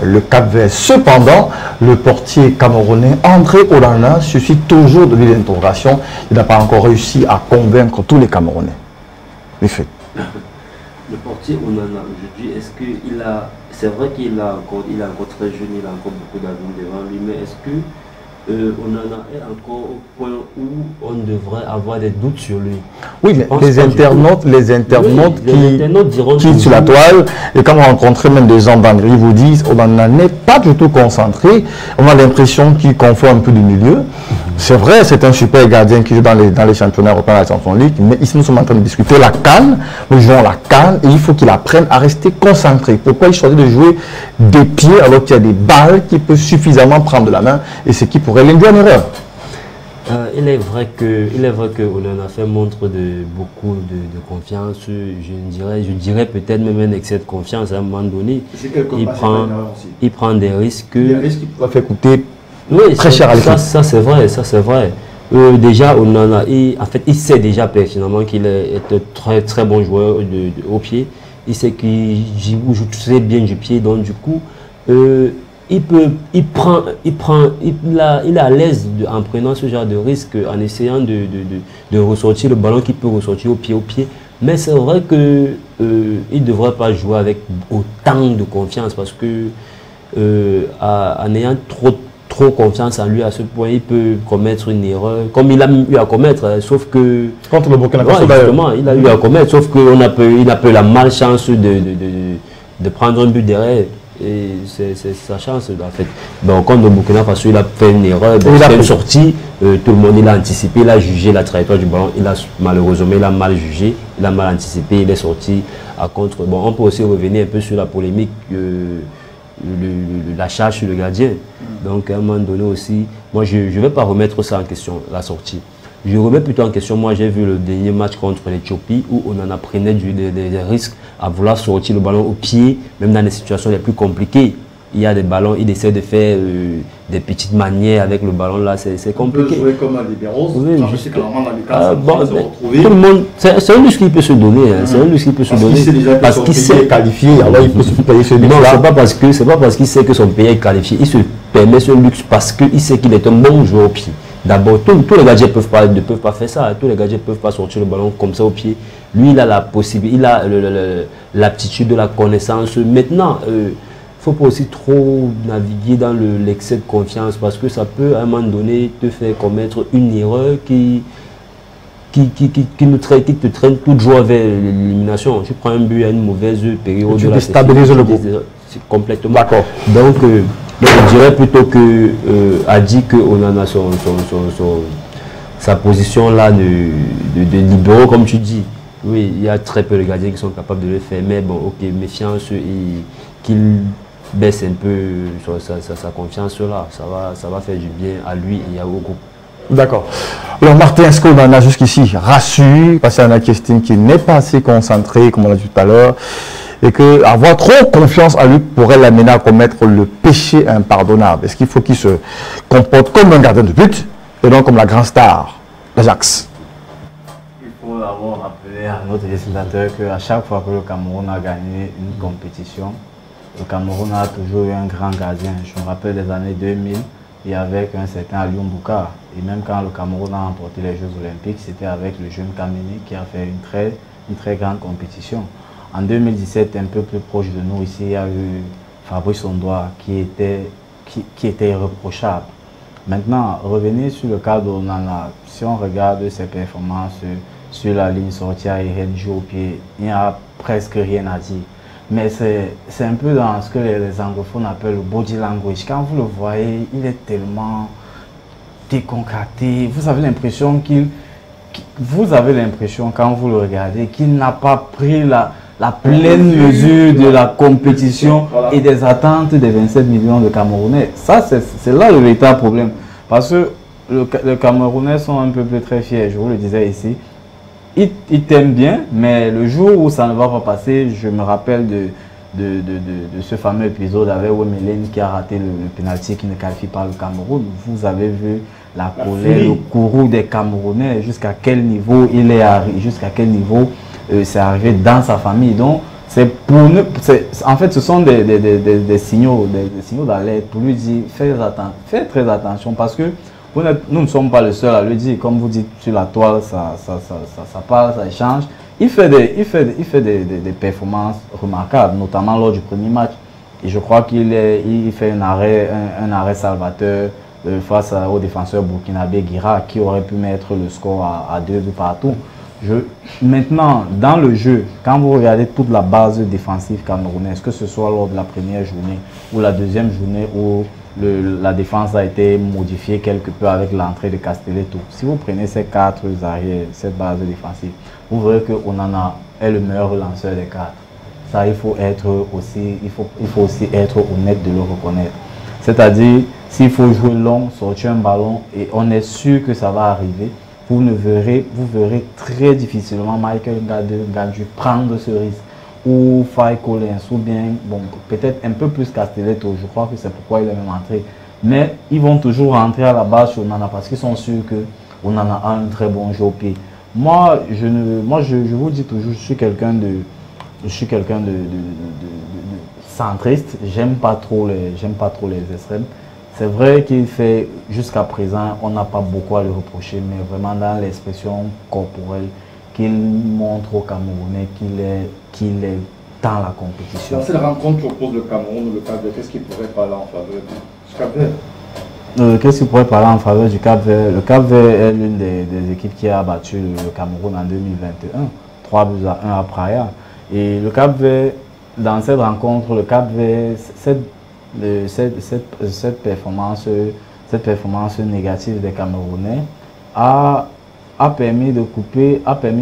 le Cap-Vert. Cependant, le portier camerounais André Onana suscite toujours de l'interrogation. Il n'a pas encore réussi à convaincre tous les Camerounais. Le portier Onana aujourd'hui, est-ce qu'il a... C'est vrai qu'il est encore très jeune, il a encore beaucoup d'avenir devant lui, mais est-ce que Onana est encore au point où on devrait avoir des doutes sur lui. Oui, mais les internautes diront qui sur la toile, et quand vous rencontrez même des gens d'Angry, ils vous disent Onana n'est pas du tout concentré. On a l'impression qu'il confond un peu du milieu. C'est vrai, c'est un super gardien qui joue dans les championnats européens, la Champions League, mais ici nous sommes en train de discuter la CAN. Nous jouons la CAN et il faut qu'il apprenne à rester concentré. Pourquoi il choisit de jouer des pieds alors qu'il y a des balles qui peuvent suffisamment prendre de la main et ce qui pourrait l'induire en erreur? Il est vrai que Onana fait montre de beaucoup de confiance. Je dirais peut-être même un excès de confiance à un moment donné. Il prend des risques. Des risques qui peuvent faire coûter très cher à l'équipe. Ça c'est vrai. Déjà Onana, il sait déjà pertinemment qu'il est un très bon joueur au pied. Il sait qu'il joue très bien du pied, donc du coup il est à l'aise en prenant ce genre de risque, en essayant de ressortir le ballon qu'il peut ressortir au pied. Mais c'est vrai que il ne devrait pas jouer avec autant de confiance parce que en ayant trop confiance en lui à ce point, il peut commettre une erreur, comme il a eu à commettre, sauf que... Contre le Burkina Faso, justement, il a eu à commettre, sauf qu'il a peu la malchance de prendre un but derrière. Et c'est sa chance en fait. Donc contre le Burkina Faso, il a fait une erreur, il a fait une sortie, tout le monde il a anticipé, il a jugé la trajectoire du ballon, malheureusement il a mal jugé, il a mal anticipé, il est sorti à contre. Bon, on peut aussi revenir un peu sur la polémique, la charge sur le gardien. Donc à un moment donné aussi, moi je ne vais pas remettre ça en question, la sortie. Je remets plutôt en question, moi j'ai vu le dernier match contre l'Éthiopie où on en apprenait des risques à vouloir sortir le ballon au pied, même dans les situations les plus compliquées. Il y a des ballons, il essaie de faire des petites manières avec le ballon là, c'est compliqué. On peut jouer comme un libéros, oui, tout le monde, c'est un luxe qui peut se donner, c'est un luxe qui peut se donner. Parce qu'il sait qualifié, alors il peut se payer ce luxe. Non, c'est pas parce qu'il sait que son pays est qualifié, il se permet ce luxe parce qu'il sait qu'il est un bon joueur au pied. D'abord, tous les gardiens ne peuvent pas faire ça. Tous les gardiens ne peuvent pas sortir le ballon comme ça au pied. Lui, il a la possibilité, il a l'aptitude de la connaissance. Maintenant, il ne faut pas aussi trop naviguer dans l'excès de confiance parce que ça peut, à un moment donné, te faire commettre une erreur qui te traîne toute joie vers l'élimination. Tu prends un but à une mauvaise période. Tu déstabilises le groupe. Complètement. D'accord. Donc, je dirais plutôt que a dit qu'on en a sa position là de libéraux, comme tu dis. Oui, il y a très peu de gardiens qui sont capables de le faire, mais bon, ok, méfiance et qu'il baisse un peu sa confiance là, ça va faire du bien à lui et au groupe. D'accord. Alors Martin, est-ce qu'on en a jusqu'ici rassure, parce qu'il y en a qui estiment qu'il n'est pas assez concentré, comme on l'a dit tout à l'heure, et qu'avoir trop confiance en lui pourrait l'amener à commettre le péché impardonnable. Est-ce qu'il faut qu'il se comporte comme un gardien de but et non comme la grande star d'Ajax? Il faut d'abord rappeler à notre législateur qu'à chaque fois que le Cameroun a gagné une compétition, le Cameroun a toujours eu un grand gardien. Je me rappelle des années 2000, et avec un certain Aliou Mbouka. Et même quand le Cameroun a remporté les Jeux Olympiques, c'était avec le jeune Kameni qui a fait une très grande compétition. En 2017, un peu plus proche de nous, ici, il y a eu Fabrice Ondoa qui était irréprochable. Maintenant, revenir sur le cas d'Onana, si on regarde ses performances sur la ligne sortie à Irène au pied, il n'y a presque rien à dire. Mais c'est un peu dans ce que les anglophones appellent le body language. Quand vous le voyez, il est tellement décontracté. Vous avez l'impression quand vous le regardez, qu'il n'a pas pris la pleine mesure de la compétition et des attentes des 27 millions de Camerounais. Ça, c'est là le véritable problème. Parce que les Camerounais sont un peu plus très fiers, je vous le disais ici. Ils t'aiment bien, mais le jour où ça ne va pas passer, je me rappelle de ce fameux épisode avec Wemelen qui a raté le pénalty qui ne qualifie pas le Cameroun. Vous avez vu la colère, le courroux des Camerounais, jusqu'à quel niveau il est arrivé, jusqu'à quel niveau c'est arrivé dans sa famille. Donc, en fait, ce sont des signaux d'alerte pour lui dire faites très attention parce que nous ne sommes pas les seuls à le dire. Comme vous dites sur la toile, ça parle, ça échange. Il fait des performances remarquables, notamment lors du premier match. Et je crois qu'il fait un arrêt salvateur face au défenseur burkinabé Guira, qui aurait pu mettre le score à 2 buts partout. Maintenant, dans le jeu, quand vous regardez toute la base défensive camerounaise, que ce soit lors de la première journée ou la deuxième journée où la défense a été modifiée quelque peu avec l'entrée de Castelletto, si vous prenez ces 4 arrières, cette base défensive, vous verrez que Onana est le meilleur lanceur des 4. Ça, il faut aussi être honnête de le reconnaître. C'est-à-dire, s'il faut jouer long, sortir un ballon et on est sûr que ça va arriver, vous verrez très difficilement Michael Gadju prendre ce risque. Ou Faye Collins, ou bien, bon, peut-être un peu plus Castelletto, je crois que c'est pourquoi il est même entré. Mais ils vont toujours rentrer à la base sur Onana parce qu'ils sont sûrs que Onana a un très bon jeu au pied. Moi, je vous dis toujours, je suis quelqu'un de centriste. J'aime pas trop les extrêmes. C'est vrai qu'il fait, jusqu'à présent, on n'a pas beaucoup à le reprocher, mais vraiment dans l'expression corporelle, qu'il montre aux Camerounais qu'il est dans la compétition. Dans cette rencontre qui oppose le Cameroun ou le Cap-Vert, qu'est-ce qui pourrait parler en faveur du Cap-Vert? Qu'est-ce qui pourrait parler en faveur du Cap-Vert? Le Cap-Vert est l'une des équipes qui a battu le Cameroun en 2021, 3 buts à 1 à Praia. Et le Cap-Vert, dans cette rencontre, le Cap-Vert, cette performance négative des Camerounais a permis au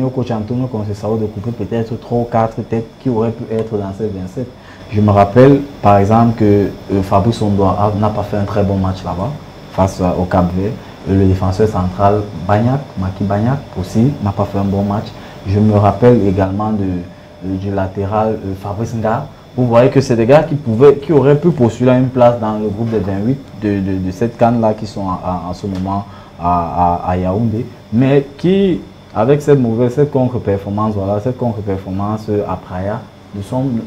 coach Antonio Conceição de couper peut-être 3 ou 4 têtes qui auraient pu être dans cette 27. Je me rappelle par exemple que Fabrice Ondoa n'a pas fait un très bon match là-bas face au Cap-Vert. Le défenseur central Maki Bagnac aussi n'a pas fait un bon match. Je me rappelle également du latéral Fabrice Nga. Vous voyez que c'est des gars qui auraient pu postuler à une place dans le groupe des 28 de cette canne-là qui sont en ce moment à Yaoundé, mais qui, avec cette contre-performance, à Praia,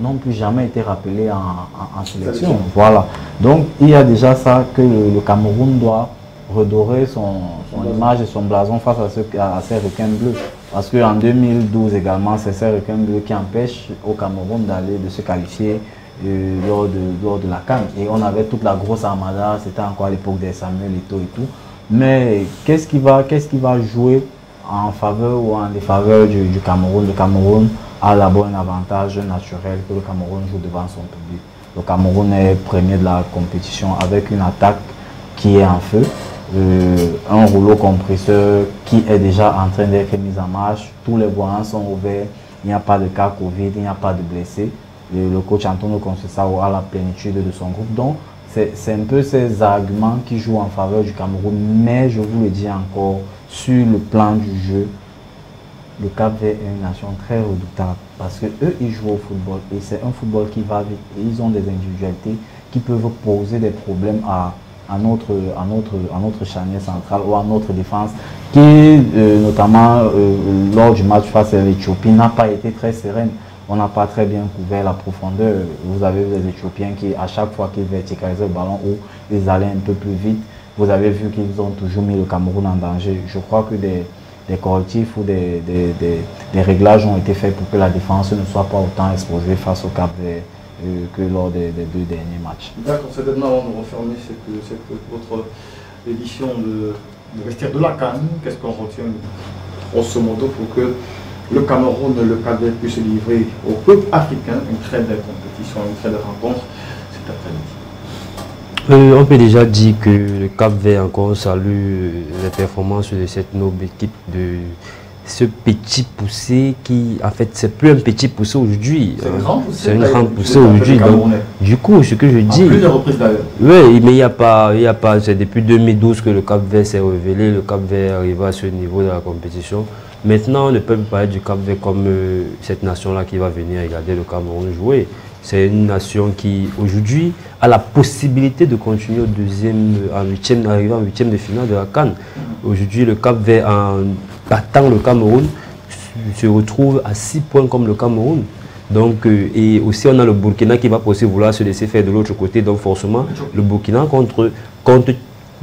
n'ont plus jamais été rappelés en sélection. Voilà. Donc, il y a déjà ça que le Cameroun doit redorer son image et son blason face à ces requins bleus. Parce qu'en 2012 également, c'est ces requins bleus qui empêchent au Cameroun de se qualifier lors de la CAN. Et on avait toute la grosse armada, c'était encore à l'époque des Samuel Eto'o et tout. Mais qu'est-ce qui va jouer en faveur ou en défaveur du Cameroun? Le Cameroun a d'abord un avantage naturel que le Cameroun joue devant son public. Le Cameroun est premier de la compétition avec une attaque qui est en feu. Un rouleau compresseur qui est déjà en train d'être mis en marche. Tous les voyants sont ouverts. Il n'y a pas de cas Covid, il n'y a pas de blessés. Le coach Antonio Conceição a la plénitude de son groupe. Donc, c'est un peu ces arguments qui jouent en faveur du Cameroun. Mais je vous le dis encore, sur le plan du jeu, le Cap-Vert est une nation très redoutable. Parce qu'eux, ils jouent au football. Et c'est un football qui va vite. Et ils ont des individualités qui peuvent poser des problèmes à notre charnière centrale ou à notre défense qui, notamment lors du match face à l'Éthiopie, n'a pas été très sereine. On n'a pas très bien couvert la profondeur. Vous avez vu les Éthiopiens qui, à chaque fois qu'ils verticalisaient le ballon ou ils allaient un peu plus vite, vous avez vu qu'ils ont toujours mis le Cameroun en danger. Je crois que des correctifs ou des réglages ont été faits pour que la défense ne soit pas autant exposée face au Cap-Vert que lors des 2 derniers matchs. D'accord, c'est maintenant avant de refermer votre édition de vestiaire de la CAN. Qu'est-ce qu'on retient grosso modo pour que le Cameroun et le Cap-Vert puissent livrer au peuple africain une très belle compétition, une très belle rencontre cet après-midi? On peut déjà dire que le Cap-Vert encore salue les performances de cette noble équipe, de ce petit poussé qui, en fait, c'est plus un petit poussé aujourd'hui. C'est un grand poussé aujourd'hui. Du coup, ce que je dis. Plusieurs reprises d'ailleurs. Oui, mais il n'y a pas, c'est depuis 2012 que le Cap-Vert s'est révélé. Le Cap-Vert arrive à ce niveau de la compétition. Maintenant, on ne peut pas parler du Cap-Vert comme cette nation-là qui va venir regarder le Cameroun jouer. C'est une nation qui, aujourd'hui, a la possibilité de continuer arriver en huitième de finale de la CAN. Aujourd'hui, le Cap-Vert, en battant le Cameroun, se retrouve à 6 points comme le Cameroun. Donc, et aussi, on a le Burkina qui va aussi vouloir se laisser faire de l'autre côté. Donc, forcément, le Burkina compte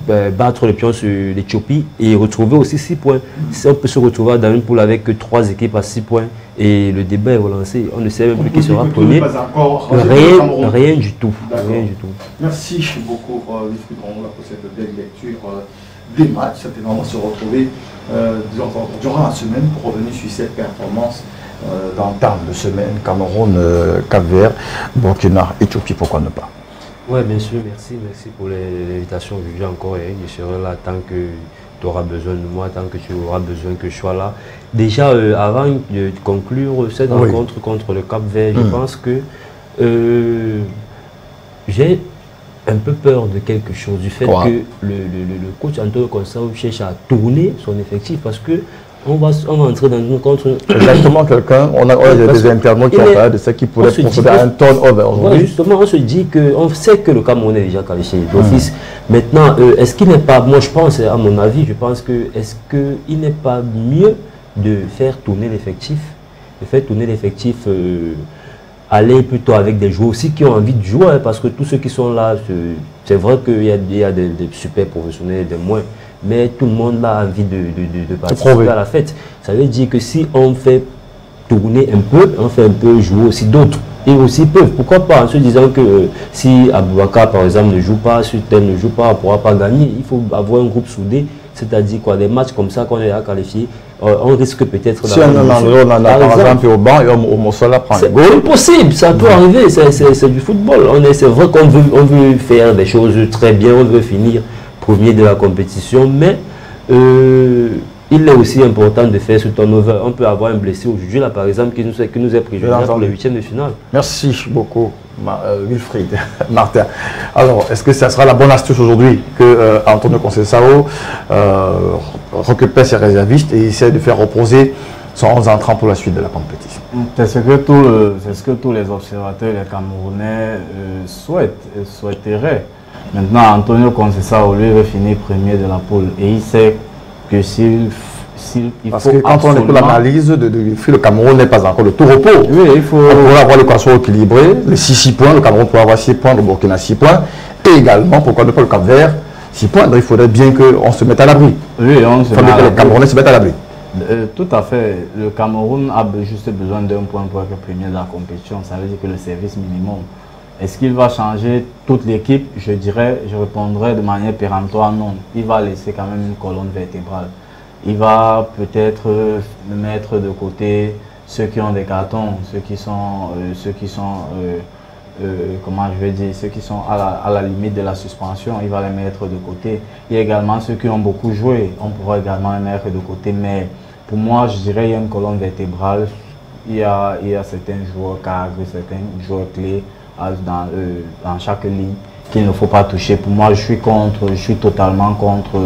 battre le pion sur l'Éthiopie et retrouver aussi 6 points. Si on peut se retrouver dans une poule avec 3 équipes à 6 points et le débat est relancé, on ne sait même plus qui sera premier. Rien du tout. Merci beaucoup, Wilfried Rongola, pour cette belle lecture des matchs. Certainement, on va se retrouver durant la semaine pour revenir sur cette performance dans le temps de semaine. Cameroun, Cap-Vert, Burkina, Éthiopie, pourquoi ne pas? Oui, bien sûr, merci pour l'invitation. Je dis encore, Eric, je serai là tant que tu auras besoin de moi, tant que tu auras besoin que je sois là. Déjà, avant de conclure cette rencontre contre le Cap-Vert, je pense que j'ai un peu peur de quelque chose, du fait que le coach Antonio Conceição cherche à tourner son effectif parce que on va entrer dans une contre... Exactement, quelqu'un, on a des internautes qui ont parlé de ça qui pourrait procéder à un turnover aujourd'hui. Justement, on se dit que, on sait que le Cameroun est déjà qualifié d'office. Maintenant, est-ce qu'il n'est pas, moi je pense, à mon avis, je pense que, est-ce qu'il n'est pas mieux de faire tourner l'effectif, aller plutôt avec des joueurs aussi qui ont envie de jouer, hein, parce que tous ceux qui sont là, c'est vrai qu'il y a des super professionnels et des moins, mais tout le monde a envie de participer à la fête. Ça veut dire que si on fait tourner un peu, on fait un peu jouer aussi d'autres, ils aussi peuvent. Pourquoi pas, en se disant que si Aboubakar par exemple ne joue pas, si tel ne joue pas, on ne pourra pas gagner. Il faut avoir un groupe soudé, c'est-à-dire quoi, des matchs comme ça qu'on est à qualifier, on risque peut-être... Si on a par exemple au banc et au Mossola prend le goal. C'est possible, ça peut arriver, c'est du football. C'est vrai qu'on veut faire des choses très bien, on veut finir premier de la compétition, mais il est aussi important de faire ce turnover. On peut avoir un blessé aujourd'hui, là par exemple, qui nous est préjudiciable pour les 8e de finale. Merci beaucoup, Wilfried, Martin. Alors, est-ce que ça sera la bonne astuce aujourd'hui que Antonio Conceição récupère ses réservistes et essaie de faire reposer son 11 entrants pour la suite de la compétition? C'est ce que tous les observateurs, les Camerounais souhaiteraient. Maintenant, Antonio Conceição, lui, veut finir premier de la poule et il sait que parce que quand on écoute l'analyse le Cameroun n'est pas encore le tout repos. Oui, il faut... On pourrait avoir l'équation équilibrée, les 6 points, le Cameroun pourrait avoir 6 points, le Burkina 6 points, et également, pourquoi ne pas le Cap-Vert 6 points. Donc il faudrait bien qu'on se mette à l'abri. Oui, les Camerounais se mettent à l'abri. Tout à fait. Le Cameroun a juste besoin d'un point pour être premier de la compétition. Ça veut dire que le service minimum. Est-ce qu'il va changer toute l'équipe? Je répondrais de manière péremptoire non. Il va laisser quand même une colonne vertébrale. Il va peut-être mettre de côté ceux qui ont des cartons, ceux qui sont à la limite de la suspension, il va les mettre de côté. Il y a également ceux qui ont beaucoup joué, on pourra également les mettre de côté, mais pour moi, je dirais qu'il y a une colonne vertébrale. Il y a certains joueurs cadres, certains joueurs clés dans chaque ligne qu'il ne faut pas toucher. Pour moi, je suis totalement contre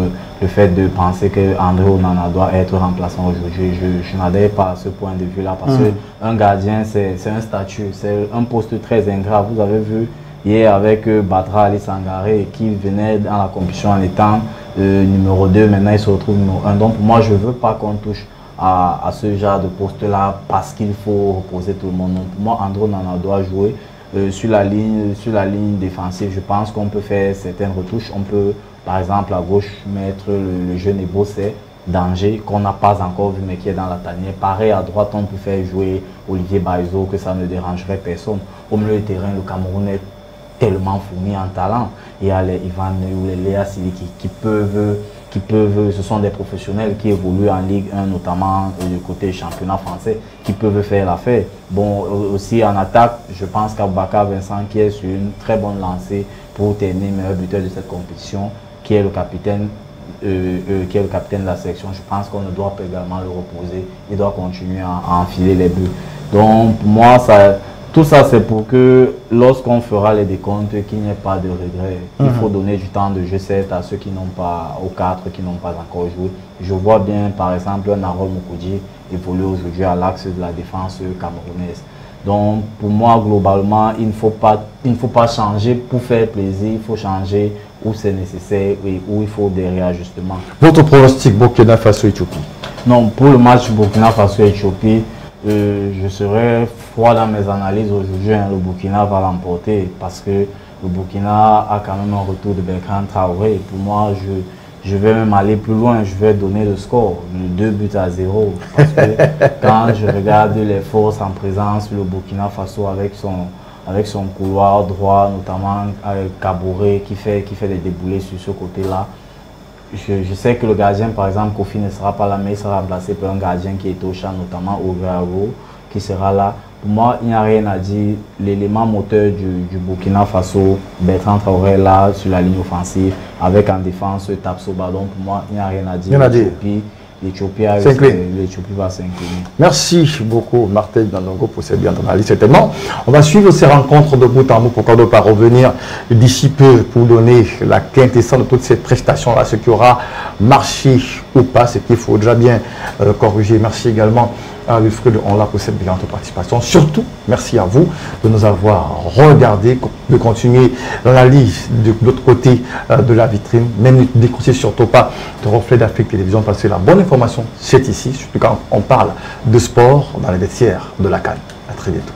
le fait de penser que André Onana doit être remplaçant aujourd'hui. Je n'adhère pas à ce point de vue-là parce qu'un gardien, c'est un statut, c'est un poste très ingrat. Vous avez vu hier avec Batra Ali Sangaré qui venait dans la compétition en étant numéro 2, maintenant il se retrouve numéro 1. Donc pour moi, je ne veux pas qu'on touche à ce genre de poste-là parce qu'il faut reposer tout le monde. Donc, pour moi, André Onana doit jouer. Sur la ligne défensive, je pense qu'on peut faire certaines retouches. On peut, par exemple, à gauche, mettre le jeune Ebossé, Danger, qu'on n'a pas encore vu, mais qui est dans la tanière. Pareil, à droite, on peut faire jouer Olivier Baizo, que ça ne dérangerait personne. Au milieu du terrain, le Cameroun est tellement fourni en talent. Il y a les Ivan ou les Léa Sili qui peuvent, ce sont des professionnels qui évoluent en Ligue 1, notamment du côté championnat français, qui peuvent faire l'affaire. Bon, aussi en attaque, je pense qu'Aboubakar Vincent, qui est sur une très bonne lancée pour terminer meilleur buteur de cette compétition, qui est le capitaine de la sélection, je pense qu'on ne doit pas également le reposer. Il doit continuer à enfiler les buts. Donc, pour moi, tout ça, c'est pour que lorsqu'on fera les décomptes, qu'il n'y ait pas de regret. Il faut donner du temps de jeu, certes, à ceux qui n'ont pas, aux 4 qui n'ont pas encore joué. Je vois bien, par exemple, un Harold Moukoudji évoluer aujourd'hui à l'axe de la défense camerounaise. Donc, pour moi, globalement, il ne faut pas changer pour faire plaisir. Il faut changer où c'est nécessaire et où il faut des réajustements. Votre pronostic Burkina Faso-Éthiopie? Non, pour le match Burkina Faso-Éthiopie, je serais froid dans mes analyses aujourd'hui. Le Burkina va l'emporter parce que le Burkina a quand même un retour de Bertrand Traoré. Et pour moi, je vais même aller plus loin, je vais donner le score, 2-0. Parce que quand je regarde les forces en présence, le Burkina Faso avec son couloir droit, notamment avec Kabouré qui fait des déboulés sur ce côté-là, je sais que le gardien, par exemple, Kofi ne sera pas là, mais il sera remplacé par un gardien qui est au champ, notamment Ouedraogo, qui sera là. Pour moi, il n'y a rien à dire. L'élément moteur du Burkina Faso, Bertrand Traoré là sur la ligne offensive, avec en défense Tapsoba. Donc pour moi, il n'y a rien à dire. L'Éthiopie va s'incliner. Merci beaucoup, Martin Dandongo, pour cette bien analyse. Certainement, on va suivre ces rencontres de bout en bout. Pourquoi ne pas revenir d'ici peu pour donner la quintessence de toutes ces prestations-là, ce qui aura marché ou pas, ce qu'il faut déjà bien corriger. Merci également à Wilfried Onla pour cette brillante participation. Surtout, merci à vous de nous avoir regardé, de continuer l'analyse de l'autre côté de la vitrine, même ne décrocher surtout pas de Reflet d'Afrique Télévision, parce que la bonne information, c'est ici, surtout quand on parle de sport dans les vestiaires de la CAN. À très bientôt.